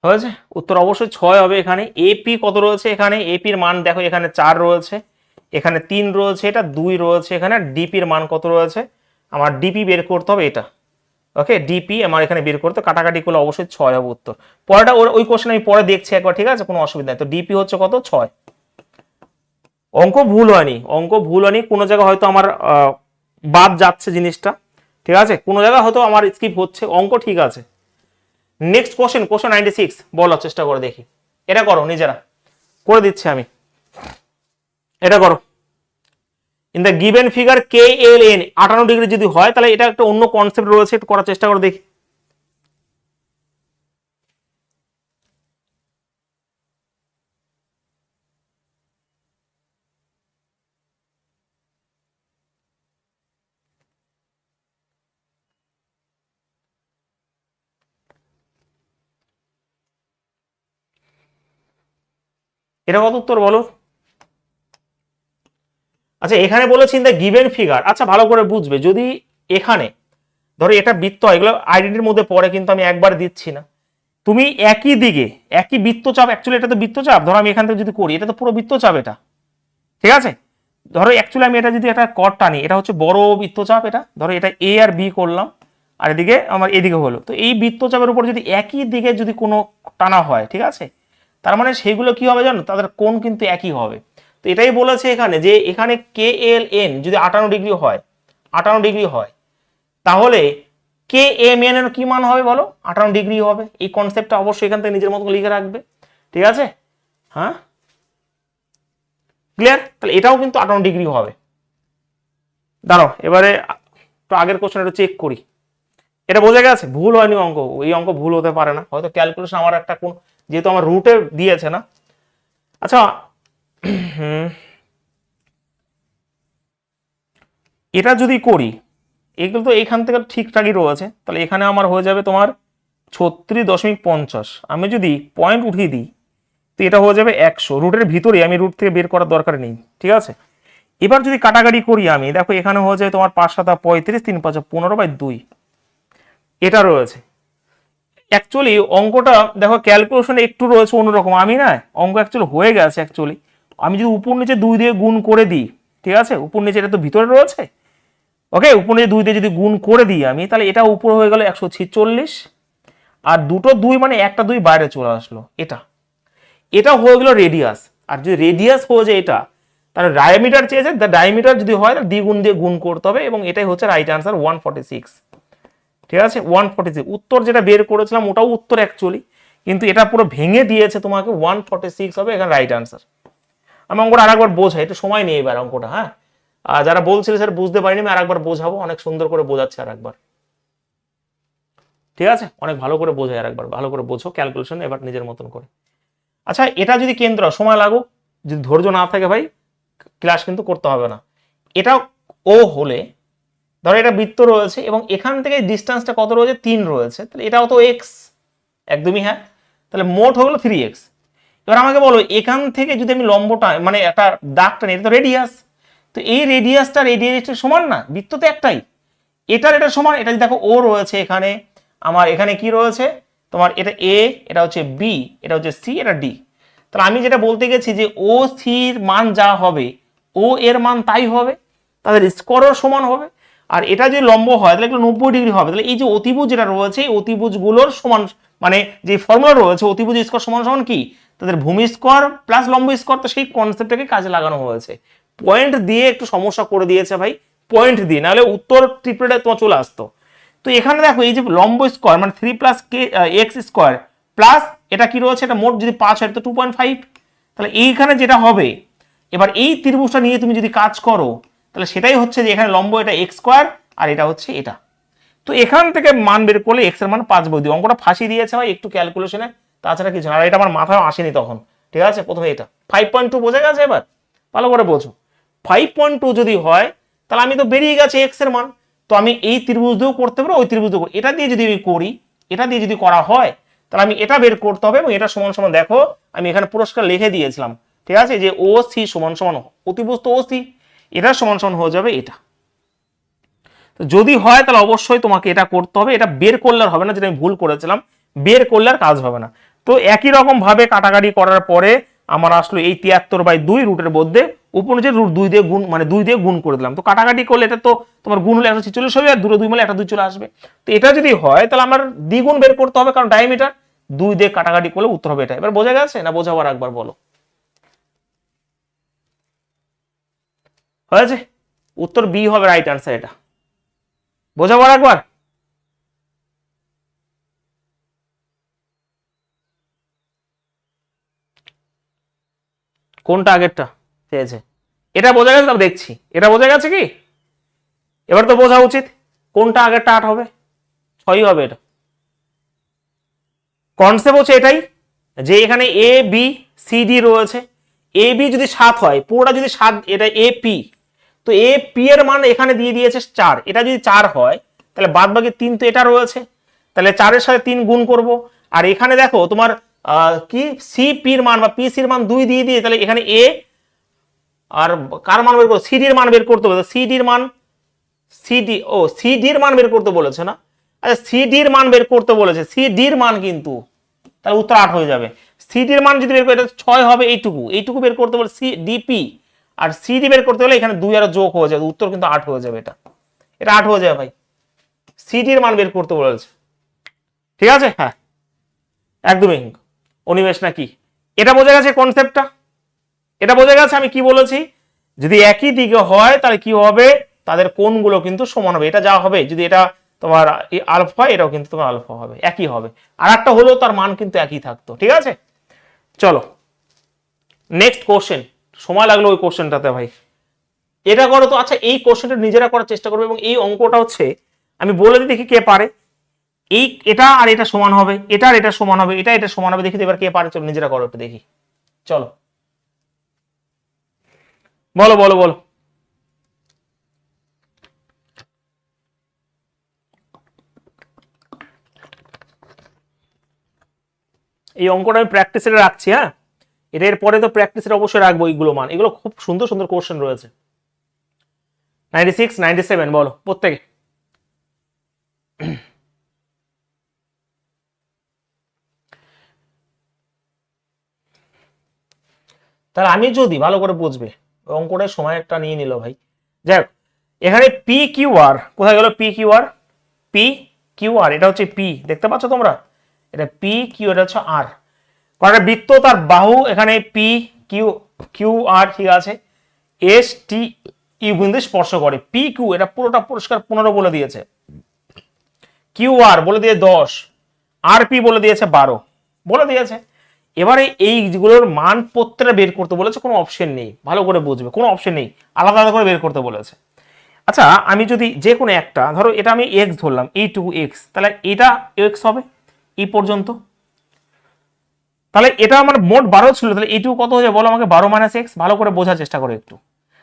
A: হয়েছে, উত্তর অবশ্যই 6 হবে। এখানে এপি কত রয়েছে, এখানে এপির মান দেখো, এখানে 4 রয়েছে, এখানে 3 রয়েছে, এটা 2 রয়েছে, এখানে ডিপির মান কত রয়েছে, আমার ডিপি বের করতে হবে এটা। ওকে, ডিপি আমার এখানে বের করতে, কাটাকাটি করলে অবশ্যই 6 হবে উত্তর। পরেটা ওই কোশ্চেন আমি পরে দেখছি একবার, ঠিক আছে, কোনো অসুবিধা নেই। তো ডিপি হচ্ছে কত, 6। অঙ্ক ভুল হয়নি, অঙ্ক ভুল হয়নি, কোনো জায়গায় হয়তো আমার বাদ যাচ্ছে জিনিসটা, ঠিক আছে, কোনো জায়গায় হয়তো আমার স্কিপ হচ্ছে, অঙ্ক ঠিক আছে। নেক্সট কোশ্চেন, কোশ্চেন 96, বলার চেষ্টা করে দেখি। এটা করো নিজেরা, করে দিচ্ছি আমি, এটা করো। In the given figure K L N 58 degree যদি হয়, তাহলে এটা একটা অন্য কনসেপ্ট রয়েছে, একটু করার চেষ্টা করে দেখি। এটা কত উত্তর বলো। আচ্ছা, এখানে বলেছি ইন দ্য গিভেন ফিগার, আচ্ছা ভালো করে বুঝবে, যদি এখানে ধরো এটা বৃত্ত হয়, এগুলো আইডেন্টিটির মধ্যে পড়ে, কিন্তু আমি একবার দিচ্ছি না। তুমি একই দিকে একই বৃত্তচাপ, অ্যাকচুয়ালি এটা তো বৃত্তচাপ, ধরো আমি এখান থেকে যদি করি, এটা তো পুরো বৃত্তচাপ এটা, ঠিক আছে। ধরো অ্যাকচুয়ালি আমি এটা যদি একটা কর টানি, এটা হচ্ছে বড় বৃত্তচাপ, এটা ধরো এটা এ আর বি করলাম, আর এদিকে আমার এদিকে হলো। তো এই বৃত্তচাপের উপর যদি একই দিকে যদি কোনো টানা হয়, ঠিক আছে, তার মানে সেইগুলো কি হবে জানো, তাদের কোণ কিন্তু একই হবে। তো এটাই বলেছে এখানে যে এখানে কে এল এন যদি 58 ডিগ্রি হয়, 58 ডিগ্রি হয়, তাহলে কে এম এন এর কি মান হবে বলো, 58 ডিগ্রি হবে। এই কনসেপ্টটা অবশ্যই এখান থেকে নিজের মতো লিখে রাখবে, ঠিক আছে। হ্যাঁ, ক্লিয়ার, তাহলে এটাও কিন্তু 58 ডিগ্রি হবে। দাঁড়াও এবারে তো আগের কোশ্চেন একটু চেক করি, এটা বোঝা গেছে? ভুল হয়নি অঙ্ক, এই অঙ্ক ভুল হতে পারে না, হয়তো ক্যালকুলেশন আমার একটা কোন, যেহেতু আমার রুটে দিয়েছে না। আচ্ছা এটা যদি করি, এগুলো তো এইখান থেকে ঠিকঠাকই রয়েছে, তাহলে এখানে আমার হয়ে যাবে তোমার 36.50। আমি যদি পয়েন্ট উঠিয়ে দিই তো এটা হয়ে যাবে 100, রুটের ভিতরে, আমি রুট থেকে বের করার দরকার নেই, ঠিক আছে। এবার যদি কাটাকাটি করি আমি, দেখো এখানে হয়ে যায় তোমার 5 7 35, 3 5 15/2, এটা রয়েছে। অ্যাকচুয়ালি অঙ্কটা দেখো ক্যালকুলেশন একটু রয়েছে অন্যরকম, আমি না অঙ্ক অ্যাকচুয়ালি হয়ে গেছে অ্যাকচুয়ালি। আমি যদি উপর নিচে 2 দিয়ে গুণ করে দিই, ঠিক আছে, উপর নিচে এটা তো ভিতরে রয়েছে, ওকে, উপর নিচে 2 দিয়ে যদি গুণ করে দিই আমি, তাহলে এটা উপর হয়ে গেল 146, আর দুটো 2 মানে একটা 2 বাইরে চলে আসলো, এটা হয়ে গেল রেডিয়াস। আর যদি রেডিয়াস হয়ে যায় এটা, তাহলে ডায়ামিটার চেয়েছে, ডায়ামিটার যদি হয় তাহলে দ্বিগুণ দিয়ে গুণ করতে হবে, এবং এটাই হচ্ছে রাইট আনসার 146, ঠিক আছে। 146 উত্তর যেটা বের করেছিলাম ওটাও উত্তর অ্যাকচুয়ালি, কিন্তু এটা পুরো ভেঙে দিয়েছে তোমাকে, 146 হবে এখানে রাইট আনসার। আমি অঙ্কটা আরেকবার বোঝাই, একটু সময় নিয়ে এবার অঙ্কটা, হ্যাঁ। আর যারা বলছিল স্যার বুঝতে পারিনি, আমি আরেকবার বোঝাবো, অনেক সুন্দর করে বোঝাচ্ছে আরেকবার, ঠিক আছে, অনেক ভালো করে বোঝাই আরেকবার, ভালো করে বোঝো ক্যালকুলেশন এবার নিজের মতন করে। আচ্ছা এটা যদি কেন্দ্র, সময় লাগুক, যদি ধৈর্য না থাকে ভাই ক্লাস কিন্তু করতে হবে না। এটা ও হলে ধরো এটা বৃত্ত রয়েছে এবং এখান থেকে ডিস্টেন্সটা কত রয়েছে, 3 রয়েছে, তাহলে এটাও তো এক্স, একদমই হ্যাঁ, তাহলে মোট হলো 3x। এবার আমাকে বলো এখান থেকে যদি আমি লম্বটা মানে একটা দাগটা নিই, এটা তো রেডিয়াস, তো এই রেডিয়াসটা সমান না, বৃত্ত তো একটাই, এটা সমান। এটা যদি দেখো ও রয়েছে এখানে, আমার এখানে কি রয়েছে তোমার, এটা এ, এটা হচ্ছে বি, এটা হচ্ছে সি, এটা ডি। তাহলে আমি যেটা বলতে গেছি যে ও সির মান যা হবে ও এর মান তাই হবে, তাদের স্কোরও সমান হবে। আর এটা যদি লম্ব হয় তাহলে এগুলো 90 ডিগ্রি হবে। তাহলে এই যে অতিভুজ যেটা রয়েছে এই অতিভুজগুলোর সমান, মানে যে ফর্মুলা রয়েছে অতিভুজ স্কোর সমান সমান কি, তাদের ভূমি স্কোর প্লাস লম্ব স্কোর, তো সেই কনসেপ্টটাকে কাজে লাগানো হয়েছে। পয়েন্ট দিয়ে একটু সমস্যা করে দিয়েছে ভাই, পয়েন্ট দিয়ে, নাহলে উত্তর ট্রিপলেটে তোমার চলে আসতো। তো এখানে দেখো এই যে লম্ব স্কোয়ার মানে 3 + x স্কোয়ার প্লাস এটা কি রয়েছে, এটা মোট যদি 5 হয় তো 2.5, তাহলে এইখানে যেটা হবে, এবার এই ত্রিভুজটা নিয়ে তুমি যদি কাজ করো তাহলে সেটাই হচ্ছে যে এখানে লম্ব এটা x স্কোয়ার আর এটা হচ্ছে এটা। তো এখান থেকে মান বের করলে x এর মান 5 বই দিই, অঙ্কটা ফাঁসি দিয়েছে ভাই একটু ক্যালকুলেশনে, তাছাড়া কিছু না। আর এটা আমার মাথায় আসেনি তখন, ঠিক আছে। প্রথমে এটা 5.2 বোঝা গেছে, এবার ভালো করে বোঝো। 5.2 যদি হয় তাহলে আমি তো বেরিয়ে গেছে x এর মান, তো আমি এই ত্রিভুজ দিয়েও করতে পারবো, ওই ত্রিভুজ দিয়েও, এটা দিয়ে যদি আমি করি, এটা দিয়ে যদি করা হয় তাহলে আমি এটা বের করতে হবে, এবং এটা সমান সমান দেখো আমি এখানে পুরস্কার লিখে দিয়েছিলাম, ঠিক আছে, যে ও সি সমান সমান অতিভুজ তো ও সি, এটা সমান সমান হয়ে যাবে এটা। তো যদি হয় তাহলে অবশ্যই তোমাকে এটা করতে হবে, এটা বের করলে হবে না, যেটা আমি ভুল করেছিলাম, বের করলে আর কাজ হবে না। তো একই রকম ভাবে কাটাকাটি করার পরে আমার আসলো এই 73/2 রুটের মধ্যে উপর নিচে রুট 2 দিয়ে গুণ, মানে 2 দিয়ে গুণ করে দিলাম। তো কাটাকাটি করলে এটা তো তোমার গুণ হলে 146 হবে, আর 2 2 মানে একটা 2 চলে আসবে। তো এটা যদি হয় তাহলে আমার দ্বিগুণ বের করতে হবে, কারণ ডায়ামিটার 2 দিয়ে কাটাকাটি করলে উত্তর হবে এটা। এবার বোঝা গেছে না, বোঝাবার একবার বলো, হয়েছে? উত্তর বি হবে রাইট আনসার, এটা বোঝাবার একবার। কোনটা আগেরটা চেয়েছে, এটা বোঝা গেছে, তবে দেখছি এটা বোঝা গেছে কি, এবার তো বোঝা উচিত কোনটা আগেরটা 8 হবে, 6 হবে। এটা কনসেপ্ট হচ্ছে এটাই, যে এখানে এ বি সি ডি রয়েছে, এ বি যদি 7 হয়, পুরোটা যদি 7, এটা এ পি, তো এ পি এর মান এখানে দিয়ে দিয়েছে 4, এটা যদি 4 হয় তাহলে বাদ বাকি 3 তো এটা রয়েছে, তাহলে 4 এর সাথে 3 গুণ করব। আর এখানে দেখো তোমার কি সি পির মান বা পি সির মান 2 দিয়ে দিয়ে, তাহলে এখানে এ আর কার মান বের করবো, সিডির মান বের করতে হবে, সিডির মান সিডির মান বের করতে বলেছে না, আচ্ছা সিডির মান বের করতে বলেছে, সিডির মান কিন্তু, তাহলে উত্তর 8 হয়ে যাবে। সিডির মান যদি বের করে, এটা 6 হবে, এইটুকু বের করতে বলে সি ডিপি, আর সিডি বের করতে হলে এখানে 2 আর যোগ হয়ে যাবে, উত্তর কিন্তু 8 হয়ে যাবে। এটা 8 হয়ে যাবে ভাই, সিডির মান বের করতে বলেছে, ঠিক আছে, হ্যাঁ একদমই অনিমেষ নাকি, এটা বোঝা গেছে কনসেপ্টটা, এটা বোঝা গেছে আমি কি বলেছি। যদি একই দিকে হয় তাহলে কি হবে, তাদের কোণগুলো কিন্তু সমান হবে, এটা যা হবে, যদি এটা তোমার আলফা, এটাও কিন্তু তোমার আলফা হবে, একই হবে, আর একটা হলেও তার মান কিন্তু একই থাকতো, ঠিক আছে। চলো নেক্সট কোশ্চেন, সময় লাগলো ওই কোশ্চেনটাতে ভাই, এটা করো তো। আচ্ছা এই কোশ্চেনটা নিজেরা করার চেষ্টা করবে, এবং এই অঙ্কটা হচ্ছে আমি বলে দিই দেখি কে পারে। এই এটা আর এটা সমান হবে, এটা আর এটা সমান হবে, এটা এটা সমান হবে। দেখি তো এবার কে পারে, চলো নিজেরা করো একটু দেখি। চলো বলো বলো বলো। এই অঙ্কটা আমি প্র্যাকটিসে রাখছি, হ্যাঁ এটা এর পরে তো প্র্যাকটিসে অবশ্যই রাখবো। এইগুলো মান, এগুলো খুব সুন্দর সুন্দর কোশ্চেন রয়েছে। 96 97 বলো প্রত্যেকে। তাহলে আমি যদি ভালো করে বুঝবে, অঙ্কটার সময় একটা নিয়ে নিল ভাই। যাই হোক, এখানে পি কিউ আর কোথায় গেল? P Q R, P Q R, এটা হচ্ছে পি, দেখতে পাচ্ছ তোমরা? এটা পি কিউ, এটা হচ্ছে আর। কারণ বৃত্ত, তার বাহু এখানে পি কিউ, কিউ আর, ঠিক আছে। এস টি ইউ বিন্দু স্পর্শ করে। পি কিউ এটা পুরোটা পরিষ্কার 15 বলে দিয়েছে, কিউ আর বলে দিয়ে 10, আর পি বলে দিয়েছে 12 বলে দিয়েছে। এবারে এইগুলোর মান প্রত্যেকটা বের করতে বলেছে, কোনো অপশন নেই, ভালো করে বুঝবে, কোনো অপশন নেই, আলাদা আলাদা করে বের করতে বলেছে। আচ্ছা আমি যদি যে কোনো একটা, ধরো এটা আমি এক্স ধরলাম, এইটুকু এক্স, তাহলে এটা এক্স হবে এই পর্যন্ত। তাহলে এটা আমার মোট 12 ছিল, তাহলে এইটুকু কত হয়ে যাবে বলো আমাকে? 12 মাইনাস এক্স। ভালো করে বোঝার চেষ্টা করো একটু।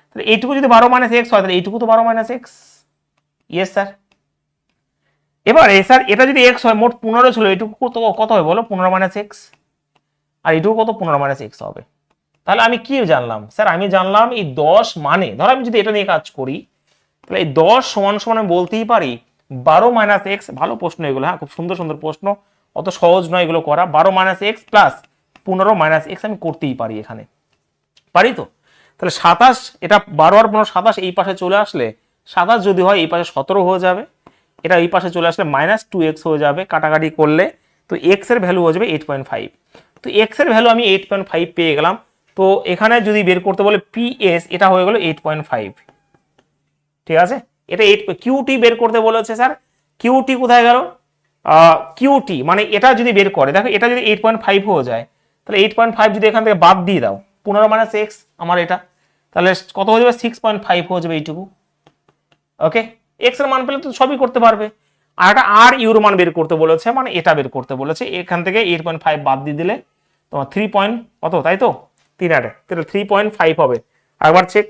A: তাহলে এইটুকু যদি 12 মাইনাস এক্স হয়, তাহলে এইটুকু তো 12 মাইনাস এক্স। Yes sir. এবারে স্যার এটা যদি এক্স হয়, মোট 15 ছিল, এইটুকু কত হয় বলো? 15 মাইনাস এক্স। আর এইটুকু কত? 15 মাইনাস এক্স হবে। তাহলে আমি কি জানলাম স্যার? আমি জানলাম এই 10 মানে, ধরো আমি যদি এটা নিয়ে কাজ করি, তাহলে এই 10 সমান সমান আমি বলতেই পারি 12 মাইনাস এক্স। ভালো প্রশ্ন এগুলো, হ্যাঁ খুব সুন্দর সুন্দর প্রশ্ন, অত সহজ নয় এগুলো করা। 12 minus x plus 15 minus x আমি করতেই পারি এখানে, পারি তো? তাহলে 27, এটা 12 আর 15 27, এই পাশে চলে আসলে 27 যদি হয় এই পাশে 17 হয়ে যাবে, এটা এই পাশে চলে আসলে -2x হয়ে যাবে, কাটাকাটি করলে তো x এর ভ্যালু হয়ে যাবে 8.5। তো x এর ভ্যালু আমি 8.5 পেয়ে গেলাম। তো এখানে যদি বের করতে বলে PS, এটা হয়ে গেল 8.5, ঠিক আছে। এটা 8, কিউটি বের করতে বলেছে স্যার, কিউটি কোথায় গেল? কিউটি মানে এটা যদি বের করে, দেখো এটা যদি 8.5 হয়ে যায়, তাহলে 8.5 যদি এখান থেকে বাদ দিয়ে দাও, 15 মাইনাস এক্স আমার এটা, তাহলে কত হয়ে যাবে? 6.5 হয়ে যাবে এইটুকু। ওকে, এক্স এর মান পেলে তো সবই করতে পারবে। আর একটা আর ইউর মান বের করতে বলেছে, মানে এটা বের করতে বলেছে। এখান থেকে 8.5 বাদ দিয়ে দিলে তোমার 3 পয়েন্ট কত, তাই তো? 3 তাহলে 3.5 হবে। একবার চেক,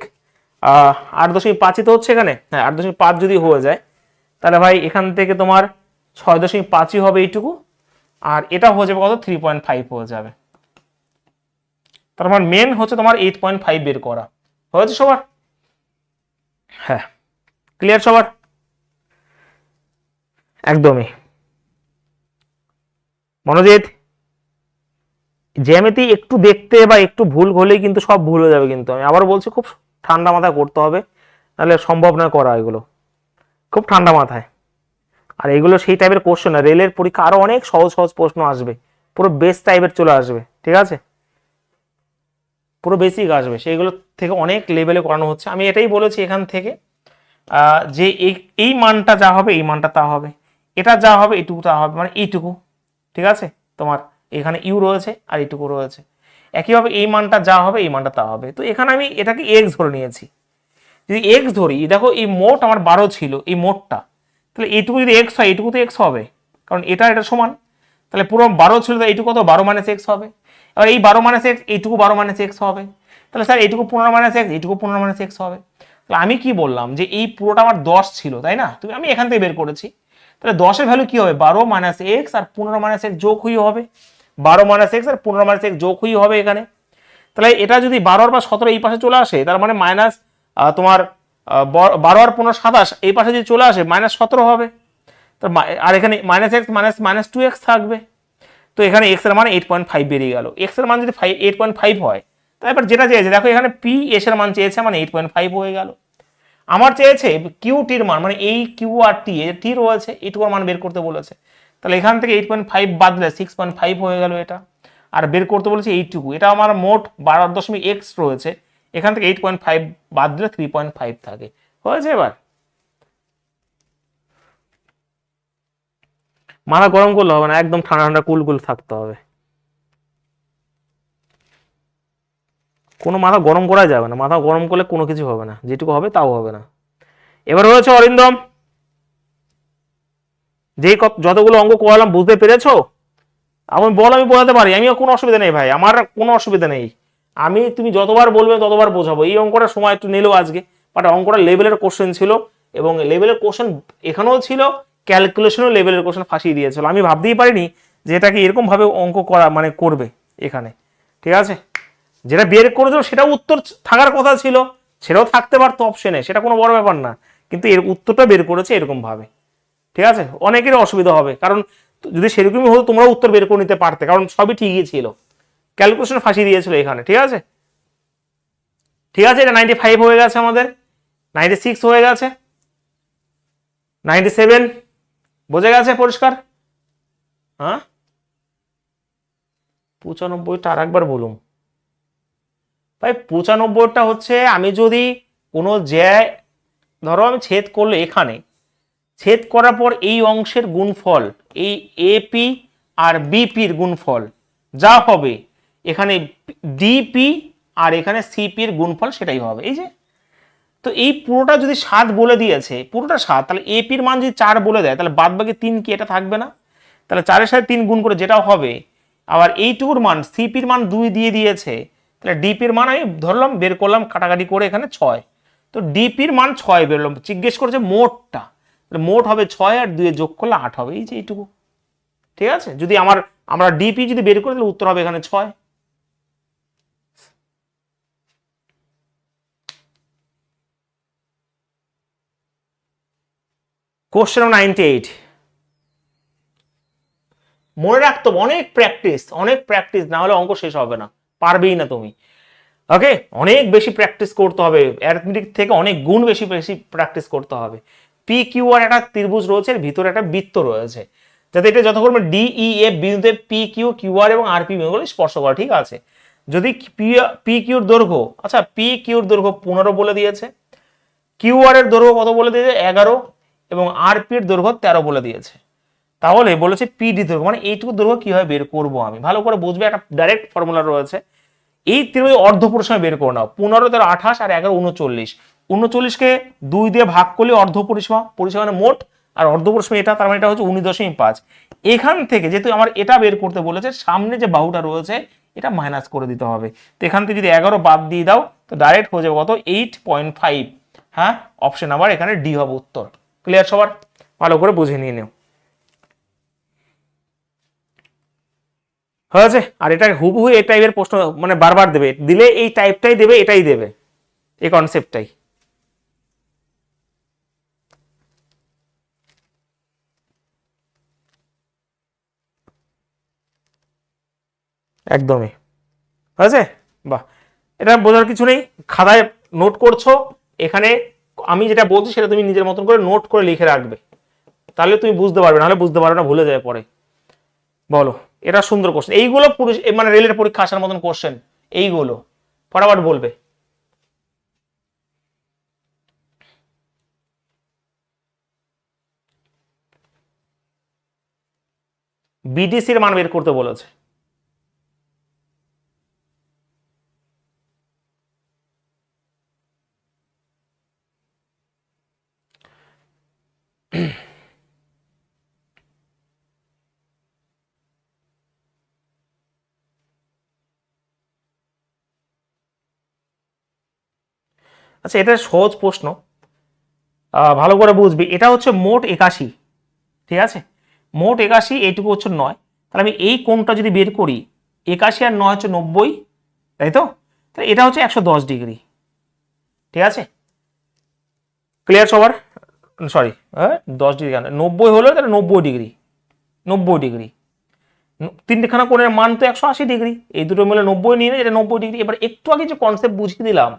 A: 8.5 তো হচ্ছে এখানে, হ্যাঁ 8.5 যদি হয়ে যায়, তাহলে ভাই এখান থেকে তোমার 6.5 হবে এইটুকু, আর এটা হয়ে যাবে কত? 3.5 হয়ে যাবে। তার মানে মেন হচ্ছে তোমার 8.5 বের করা। হয়েছে সবার? হ্যাঁ, ক্লিয়ার সবার? একদমই। মনোজিৎ, জ্যামিতি একটু দেখতে বা একটু ভুল হলেই কিন্তু সব ভুল হয়ে যাবে, কিন্তু আমি আবার বলছি খুব ঠান্ডা মাথায় করতে হবে, নাহলে সম্ভব নয় করা এগুলো, খুব ঠান্ডা মাথায়। আর এগুলো সেই টাইপের কোশ্চেন না, রেলের পরীক্ষা আরো অনেক সহজ সহজ প্রশ্ন আসবে, পুরো বেস টাইপের চলে আসবে, ঠিক আছে, পুরো বেসিক আসবে, সেইগুলো থেকে অনেক লেভেলে করানো হচ্ছে। আমি এটাই বলেছি এখান থেকে, যে এই মানটা যা হবে এই মানটা তা হবে, এটা যা হবে এইটুকু তা হবে, মানে এইটুকু, ঠিক আছে। তোমার এখানে ইউ রয়েছে আর এইটুকু রয়েছে, একইভাবে এই মানটা যা হবে এই মানটা তা হবে। তো এখানে আমি এটাকে এক্স ধরে নিয়েছি। যদি এক্স ধরি, দেখো এই মোট আমার 12 ছিল, এই মোটটা, তাহলে এইটুকু যদি এক্স হয় এইটুকু তো এক্স হবে, কারণ এটা এটা সমান। তাহলে পুরো 12 ছিল, তো এইটুকু কত? 12 মাইনাস এক্স হবে। এবার এই 12 মাইনাস এক্স, এইটুকু 12 মাইনাস এক্স হবে। তাহলে স্যার এইটুকু 15 মাইনাস এক্স, এইটুকু 15 মাইনাস এক্স হবে। তাহলে আমি কি বললাম, যে এই পুরোটা আমার 10 ছিল, তাই না? তুমি, আমি এখান থেকে বের করেছি। তাহলে 10 এর ভ্যালু কি হবে? 12 মাইনাস এক্স আর 15 মাইনাস এক্স যোগ হয়ে হবে, 12 মাইনাস এক্স আর 15 মাইনাস এক্স যোগ হয়ে হবে এখানে। তাহলে এটা যদি 12 বা 17 এই পাশে চলে আসে, তার মানে মাইনাস তোমার 12 আর 15 27, এই পাশে যদি চলে আসে -17 হবে। তো আর এখানে মাইনাস এক্স -2x থাকবে। তো এখানে এক্স এর মান 8.5 বেরিয়ে গেল। এক্স এর মান যদি 8.5 হয়, তারপর যেটা চেয়েছে, দেখো এখানে পি এস এর মান চেয়েছে, মানে 8.5 হয়ে গেল। আমার চেয়েছে কিউ টির মান, মানে এই কিউ আর টি, টি রয়েছে, এইটুকুর মান বের করতে বলেছে। তাহলে এখান থেকে 8.5 বাদ দিলে 6.5 হয়ে গেল এটা। আর বের করতে বলেছে এইটুকু, এটা আমার মোট 12.x রয়েছে, এখান থেকে 8.5 বাদ দিলে 3.5 থাকে। হয়েছে? এবার মাথা গরম করলে হবে না, একদম ঠান্ডা ঠান্ডা কুল কুল থাকতে হবে, কোনো মাথা গরম করা যাবে না, মাথা গরম করলে কোনো কিছু হবে না, যেটুকু হবে তাও হবে না। এবার হয়েছে অরিন্দম, যতগুলো অঙ্ক করালাম বুঝতে পেরেছো? আমি বল, আমি বোঝাতে পারি, আমিও কোনো অসুবিধা নেই ভাই, আমার কোনো অসুবিধা নেই। তুমি যতবার বলবে ততবার বোঝাবো। এই অঙ্কটা সময় একটু নিলেও আজকে, বাট অঙ্কটা লেভেলের কোশ্চেন ছিল, এবং লেভেলের কোশ্চেন এখানেও ছিল, ক্যালকুলেশনও লেভেলের কোশ্চেন ফাঁসিয়ে দিয়েছিল। আমি ভাবতেই পারিনি যে এটাকে এরকম ভাবে অঙ্ক করা মানে করবে এখানে, ঠিক আছে। যেটা বের করেছিল সেটাও উত্তর থাকার কথা ছিল, সেটাও থাকতে পারতো অপশনে, সেটা কোনো বড় ব্যাপার না, কিন্তু এর উত্তরটা বের করেছে এরকম ভাবে, ঠিক আছে। অনেকেরই অসুবিধা হবে, কারণ যদি সেরকমই হতো তোমরা উত্তর বের করে নিতে পারতে, কারণ সবই ঠিকই ছিল, ক্যালকুলেশন ফাঁসিয়ে দিয়েছিল এখানে, ঠিক আছে। ঠিক আছে, এটা 95 হয়ে গেছে আমাদের, 96 হয়ে গেছে, 97 বোঝা গেছে পরিষ্কার? হ্যাঁ, 95টা আর একবার বলুন ভাই। 95টা হচ্ছে আমি যদি কোনো ধরো আমি ছেদ করলে, এখানে ছেদ করার পর এই অংশের গুণফল, এই এপি আর বিপির গুণফল যা হবে, এখানে ডিপি আর এখানে সিপির গুণফল সেটাই হবে, এই যে। তো এই পুরোটা যদি 7 বলে দিয়েছে, পুরোটা 7, তাহলে এপির মান যদি 4 বলে দেয়, তাহলে বাদ বাকি 3 কি এটা থাকবে না? তাহলে 4-এর সাথে 3 গুণ করে যেটা হবে, আবার এইটুকুর মান সিপির মান 2 দিয়ে দিয়েছে, তাহলে ডিপির মান আমি ধরলাম বের করলাম কাটাকাটি করে এখানে 6। তো ডিপির মান 6 বেরোলাম, জিজ্ঞেস করেছে মোটটা, মোট হবে 6 আর 2 যোগ করলে 8 হবে, এই যে এইটুকু, ঠিক আছে। যদি আমরা ডিপি যদি বের করি তাহলে উত্তর হবে এখানে 6। কোশ্চেন 98, মনে রাখতে হবে অনেক প্র্যাকটিস না হলে অঙ্ক শেষ হবে না, পারবেই না তুমি। ওকে, অনেক বেশি প্র্যাকটিস করতে হবে, অ্যারিথমেটিক থেকে অনেক গুণ বেশি প্র্যাকটিস করতে হবে। পি কিউ আর একটা ত্রিভুজ রয়েছে, এর ভিতরে একটা বৃত্ত রয়েছে, যাতে এটা যতক্ষণ ডিই এফ বিন্দুতে পি কিউ কিউ আর এবং আর পি বিন্দুগুলো স্পর্শ করে, ঠিক আছে। যদি পি কিউর দৈর্ঘ্য, আচ্ছা পি কিউর দৈর্ঘ্য 15 বলে দিয়েছে, কিউ আর এর দৈর্ঘ্য কত বলে দিয়েছে 11, এবং আর পি এর দৈর্ঘ্য 13 বলে দিয়েছে, তাহলে বলেছে পিডি দৈর্ঘ্য, মানে এইটুকু দৈর্ঘ্য কিভাবে বের করব আমি, ভালো করে বুঝবে, একটা ডাইরেক্ট ফর্মুলা রয়েছে। এই ত্রিভুজ অর্ধ পরিসীমা বের করে নাও, 15 13 28 আর 11 39, 39কে 2 দিয়ে ভাগ করলে অর্ধ পরিসীমা, পরিসীমা মানে মোট, আর অর্ধ পরিসীমা এটা, তার মানে এটা হচ্ছে 19.5। এখান থেকে যেহেতু আমার এটা বের করতে বলেছে, সামনে যে বাহুটা রয়েছে এটা মাইনাস করে দিতে হবে, তো এখান থেকে যদি 11 বাদ দিয়ে দাও তো ডাইরেক্ট হয়ে যাবে কত 8.5। হ্যাঁ, অপশন নাম্বার এখানে ডি হবে উত্তর। ক্লিয়ার সবার? ভালো করে বুঝে নিয়ে নেও, হয়েছে। আর এটা হুবহু এই টাইপের প্রশ্ন মানে বারবার দেবে, দিলে এই টাইপটাই দেবে, এটাই দেবে, এই কনসেপ্টটাই। একদমই হয়েছে, বাহ। এটা বোঝার কিছু নেই, খাতায় নোট করছো, এখানে আমি যেটা বলছি সেটা তুমি নিজের মতন করে নোট করে লিখে রাখবে, তাহলে তুমি বুঝতে পারবে, নাহলে বুঝতে পারবে না, ভুলে যাবে পরে। বলো, এটা সুন্দর কোশ্চেন, এইগুলো মানে রেলের পরীক্ষা আসার মতন কোশ্চেন এইগুলো, ফটাফট বলবে। বিডিসির মান বের করতে বলেছে, আচ্ছা এটা সহজ প্রশ্ন, ভালো করে বুঝবি। এটা হচ্ছে মোট 81, ঠিক আছে, মোট 81, এইটুকু হচ্ছে 9, তাহলে আমি এই কোণটা যদি বের করি, 81 আর 9 হচ্ছে 90, তাই তো, তাহলে এটা হচ্ছে 110 ডিগ্রি, ঠিক আছে। ক্লিয়ার সবার? সরি, 10 ডিগ্রি কেন, 90 হলো, তাহলে 90 ডিগ্রি, 90 ডিগ্রি, তিনখানা কোণের মান তো 180 ডিগ্রি, এই দুটো মিলে 90 নিয়ে নেয়, এটা 90 ডিগ্রি। এবার একটু আগে যে কনসেপ্ট বুঝিয়ে দিলাম,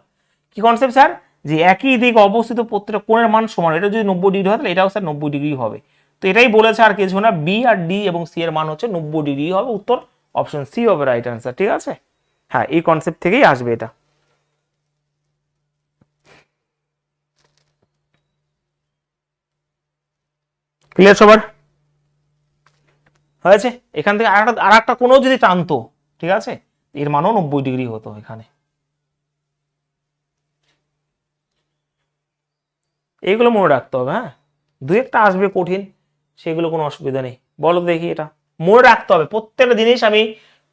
A: কি কনসেপ্ট স্যার, যে একই দিকে অবস্থিত প্রত্যেকটা কোণের মান সমান, এটা যদি 90 ডিগ্রি হয় তাহলে এটাও স্যার 90 ডিগ্রি হবে। তো এটাই বলেছে, আর কিছু না, বি আর ডি এবং সি এর মান হচ্ছে 90 ডিগ্রি হবে, উত্তর অপশন সি হবে রাইট অ্যান্সার, ঠিক আছে। হ্যাঁ, এই কনসেপ্ট থেকেই আসবে এটা। ক্লিয়ার সবার? হয়েছে। এখান থেকে আর একটা কোনো যদি টানতো, ঠিক আছে, এর মানও 90 ডিগ্রি হতো এখানে। এইগুলো মনে রাখতে হবে, হ্যাঁ, দু একটা আসবে কঠিন, সেগুলো কোনো অসুবিধা নেই। বলো দেখি, এটা মনে রাখতে হবে, প্রত্যেকটা জিনিস আমি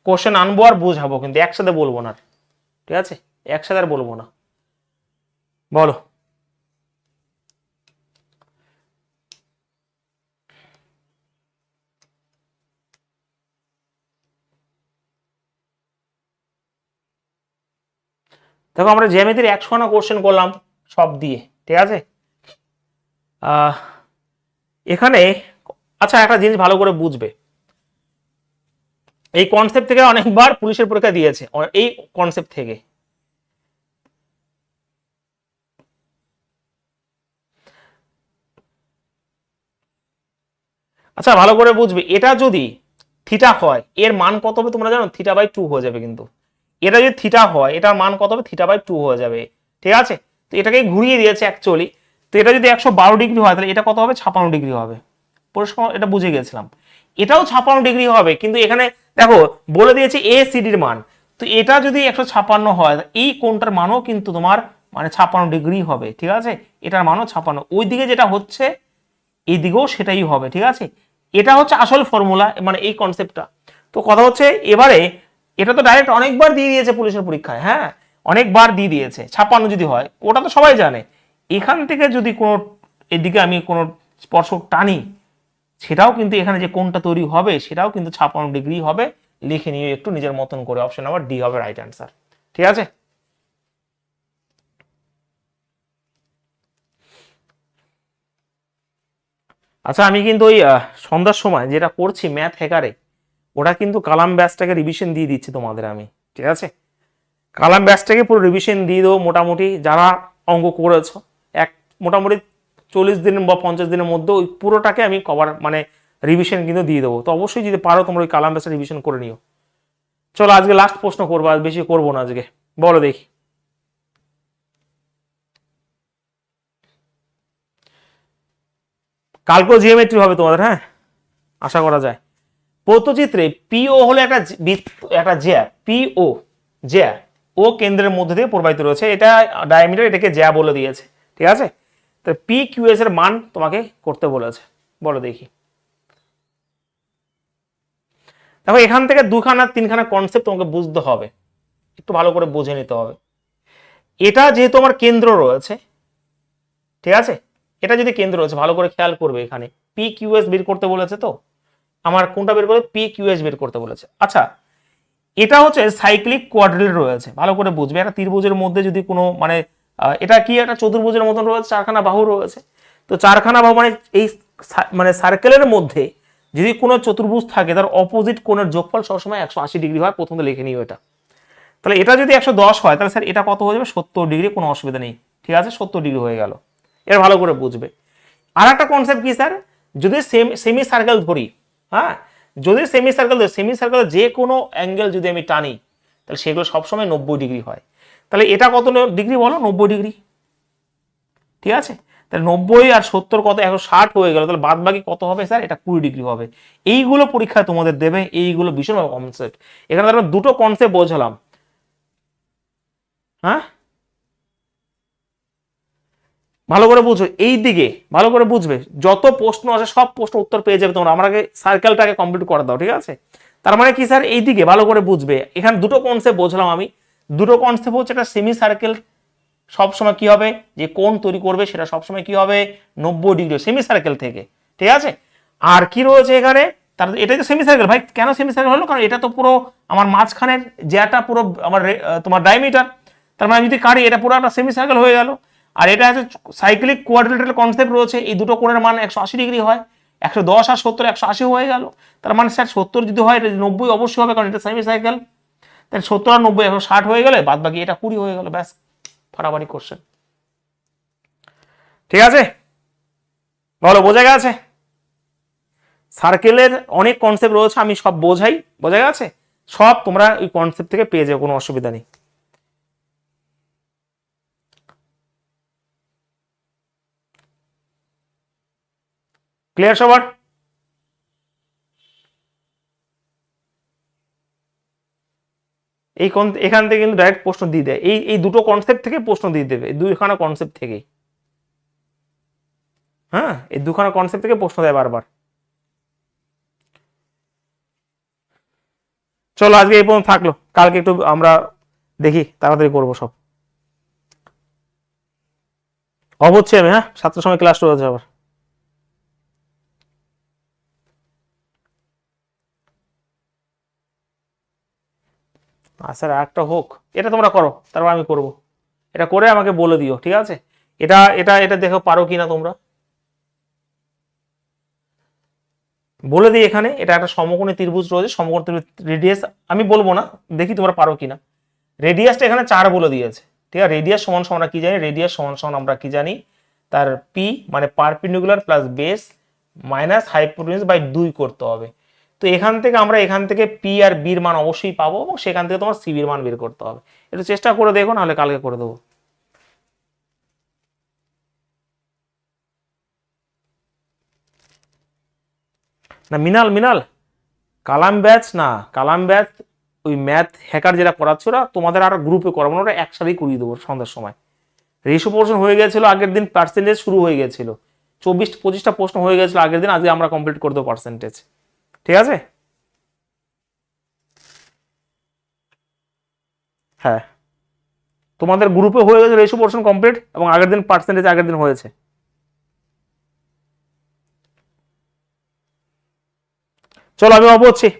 A: কোশ্চেন আনবো আর বুঝাবো, কিন্তু একসাথে বলবো না, ঠিক আছে? একসাথে আর বলবো না। বলো। দেখো আমরা জ্যামিতির 100 কোশ্চেন করলাম সব দিয়ে, ঠিক আছে? এখানে আচ্ছা একটা জিনিস ভালো করে বুঝবে, এই কনসেপ্ট থেকে অনেকবার পুলিশের পরীক্ষা দিয়েছে, এই কনসেপ্ট থেকে। আচ্ছা ভালো করে বুঝবে, এটা যদি থিটা হয় এর মান কত হবে তোমরা জানো? θ/2 হয়ে যাবে। কিন্তু এটা যদি থিটা হয় এটার মান কত হবে? θ/2 হয়ে যাবে, ঠিক আছে? তো এটাকে ঘুরিয়ে দিয়েছে অ্যাকচুয়ালি। তো এটা যদি 112 ডিগ্রি হয় তাহলে এটা কত হবে? 56 ডিগ্রি হবে। পরিষ্কার, এটা বুঝে গেছিলাম। এটাও 56 ডিগ্রি হবে, কিন্তু এখানে দেখো বলে দিয়েছে এ সিডির মান। তো এটা যদি 156 হয়, এই কোণটার মানও কিন্তু তোমার মানে 56 ডিগ্রি হবে, ঠিক আছে? এটার মানও 56, ওই দিকে যেটা হচ্ছে এই দিকেও সেটাই হবে, ঠিক আছে? এটা হচ্ছে আসল ফর্মুলা, মানে এই কনসেপ্টটা। তো কথা হচ্ছে এবারে এটা তো ডাইরেক্ট অনেকবার দিয়ে দিয়েছে পুলিশের পরীক্ষায়, হ্যাঁ অনেকবার দিয়ে দিয়েছে। 56 যদি হয় ওটা তো সবাই জানে, এখান থেকে যদি কোনো এদিকে আমি কোনো স্পর্শক টানি, সেটাও কিন্তু এখানে যে কোণটা তৈরি হবে সেটাও কিন্তু 56 ডিগ্রি হবে। লিখে নিয়ে একটু নিজের মতন করে, অপশন নাম্বার ডি হবে রাইট অ্যান্সার, ঠিক আছে? আচ্ছা আমি কিন্তু ওই সন্ধ্যার সময় যেটা করছি ম্যাথ হ্যাকারে, ওটা কিন্তু কালাম ব্যাচটাকে রিভিশন দিয়ে দিচ্ছি তোমাদের আমি, ঠিক আছে? কালাম ব্যাচটাকে পুরো রিভিশন দিয়ে দেবো মোটামুটি, যারা অঙ্ক করেছো এক মোটামুটি 40 দিন বা 50 দিনের মধ্যে ওই পুরোটাকে আমি কভার মানে রিভিশন কিন্তু দিয়ে দেবো। তো অবশ্যই যদি পারো তোমরা ওই কালাম ব্যাচটা রিভিশন করে নিও। চলো আজকে লাস্ট প্রশ্ন করবো, আর বেশি করবো না আজকে। বলো দেখি। কালকেও জিওমেট্রি হবে তোমাদের, হ্যাঁ আশা করা যায়। প্রত্যচিত্রে পিও হলো একটা একটা জ্যা, পিও জ্যা ও কেন্দ্রের মধ্যে দিয়ে প্রবাহিত রয়েছে, এটা ডায়ামিটার, এটাকে জ্যা বলে দিয়েছে, ঠিক আছে? তো পি কিউএস এর মান তোমাকে করতে বলেছে, বলো দেখি। দেখো এখান থেকে দুখানা তিনখানা কনসেপ্ট তোমাকে বুঝতে হবে, একটু ভালো করে বুঝে নিতে হবে। এটা যেহেতু আমার কেন্দ্র রয়েছে, ঠিক আছে? এটা যদি কেন্দ্র রয়েছে ভালো করে খেয়াল করবে, এখানে পি কিউএস বের করতে বলেছে, তো আমার কোনটা বের করে? পি কিউএস বের করতে বলেছে। আচ্ছা এটা হচ্ছে সাইক্লিক কোয়াড্রিল রয়েছে, ভালো করে বুঝবে। একটা ত্রিভুজের মধ্যে যদি কোনো মানে এটা কি একটা চতুর্ভুজের মতন রয়েছে, চারখানা বাহু রয়েছে। তো চারখানা বাহু মানে এই মানে সার্কেলের মধ্যে যদি কোনো চতুর্ভুজ থাকে তার অপোজিট কোণের যোগফল সবসময় 180 ডিগ্রি হয়, প্রথমে লিখে নিও এটা। তাহলে এটা যদি 110 হয় তাহলে স্যার এটা কত হয়ে যাবে? 70 ডিগ্রি, কোনো অসুবিধা নেই, ঠিক আছে? 70 ডিগ্রি হয়ে গেল। এর ভালো করে বুঝবে। আর একটা কনসেপ্ট কি স্যার, যদি সেমি সার্কেল ধরি, হ্যাঁ যদি সেমি সার্কেল যে কোনো অ্যাঙ্গেল যদি আমি টানি তাহলে সেগুলো সবসময় 90 ডিগ্রি হয়। তাহলে এটা কত ডিগ্রি বলো? 90 ডিগ্রি, ঠিক আছে? তাহলে 90 আর 70 কত? 160 হয়ে গেল। তাহলে বাদ বাকি কত হবে স্যার? এটা 20 ডিগ্রি হবে। এইগুলো পরীক্ষায় তোমাদের দেবে, এইগুলো ভীষণভাবে কনসেপ্ট। এখানে আমরা দুটো কনসেপ্ট বোঝালাম, হ্যাঁ ভালো করে বুঝবে, এই দিকে ভালো করে বুঝবে, যত প্রশ্ন আছে সব প্রশ্ন উত্তর পেয়ে যাবে তোমরা। আমাকে সার্কেলটাকে কমপ্লিট করে দাও, ঠিক আছে? তার মানে কি স্যার, এই দিকে ভালো করে বুঝবে। এখানে দুটো কনসেপ্ট বোঝালাম আমি। দুটো কনসেপ্ট হচ্ছে, একটা সেমি সার্কেল সবসময় কি হবে, যে কোণ তৈরি করবে সেটা সবসময় কি হবে? 90 ডিগ্রি সেমি সার্কেল থেকে, ঠিক আছে? আর কি রয়েছে এখানে, তার এটাই তো সেমি সার্কেল। ভাই কেন সেমি সার্কেল হলো? কারণ এটা তো পুরো আমার মাঝখানের জ্যাটা পুরো আমার তোমার ডায়ামিটার, তার মানে যদি কাটি এটা পুরো একটা সেমি সার্কেল হয়ে গেল। আর এটা হচ্ছে সাইক্লিক কোয়াড্রিলেটারাল কনসেপ্ট রয়েছে, এই দুটো কোণের মান 180 ডিগ্রি হয়। 110 আর 70 180 হয়ে গেল। তার মানে স্যার 70 যদি হয় এটা 90 অবশ্যই হবে, কারণ এটা সেমি সাইকেল। তাহলে 70 আর 90 160 হয়ে গেলে বাদ বাকি এটা 20 হয়ে গেল, ব্যাস ফাটাফাটি কোশ্চেন, ঠিক আছে? বলো বোঝা গেছে? সার্কেলের অনেক কনসেপ্ট রয়েছে, আমি সব বোঝাই, বোঝা গেছে? সব তোমরা ওই কনসেপ্ট থেকে পেয়ে যাবে, কোনো অসুবিধা নেই। ক্লিয়ার সবার? এই এখান থেকে কিন্তু ডাইরেক্ট প্রশ্ন দিয়ে দেয়, এই এই দুটো কনসেপ্ট থেকে প্রশ্ন দিয়ে দেবে, দুইখানা কনসেপ্ট থেকেই, হ্যাঁ এই দুখানা কনসেপ্ট থেকে প্রশ্ন দেয় বারবার। চলো আজকে এই পর্যন্ত থাকলো, কালকে একটু আমরা দেখি তাড়াতাড়ি করবো সব। অবশ্যই আমি, হ্যাঁ 7টার সময় ক্লাস রয়েছে আবার। স্যার একটা হোক, এটা তোমরা করো তারপর আমি করব, এটা করে আমাকে বলে দিও, ঠিক আছে? এটা এটা এটা দেখো পারো কিনা তোমরা, বলে দিই। এখানে এটা একটা সমকোণী ত্রিভুজ রয়েছে, সমকোণী ত্রিভুজ রেডিয়াস আমি বলবো না, দেখি তোমরা পারো কিনা। রেডিয়াসটা এখানে 4 বলে দিয়েছে, ঠিক আছে? রেডিয়াস সমান সমান আমরা কি জানি, রেডিয়াস সমান সমান আমরা কি জানি, তার পি মানে perpendicular plus base minus hypotenuse by 2 করতে হবে। তো এখান থেকে আমরা এখান থেকে পি আর বির মান অবশ্যই পাবো, এবং সেখান থেকে তোমার সিবির মান বের করতে হবে। একটু চেষ্টা করে দেখো, নাহলে কালকে করে দেবো। না মিনাল মিনাল, কালাম ব্যাচ না, কালাম ব্যাচ ওই ম্যাথ হ্যাকার যেটা করাচ্ছে ওরা তোমাদের আর গ্রুপে করাবো না, ওরা একসাথেই করিয়ে দেবো সন্ধ্যার সময়। রেশিও পোর্শন হয়ে গেছিল আগের দিন, পার্সেন্টেজ শুরু হয়ে গেছিল, 24-25টা প্রশ্ন হয়ে গেছিল আগের দিন, আজকে আমরা কমপ্লিট করে দেবো পার্সেন্টেজ, ঠিক আছে? হ্যাঁ, তোমাদের গ্রুপে হয়ে গেছে রেশিও পোর্শন কমপ্লিট, এবং আগের দিন পার্সেন্টেজ আগের দিন হয়েছে। চলো আমি অবশ্যই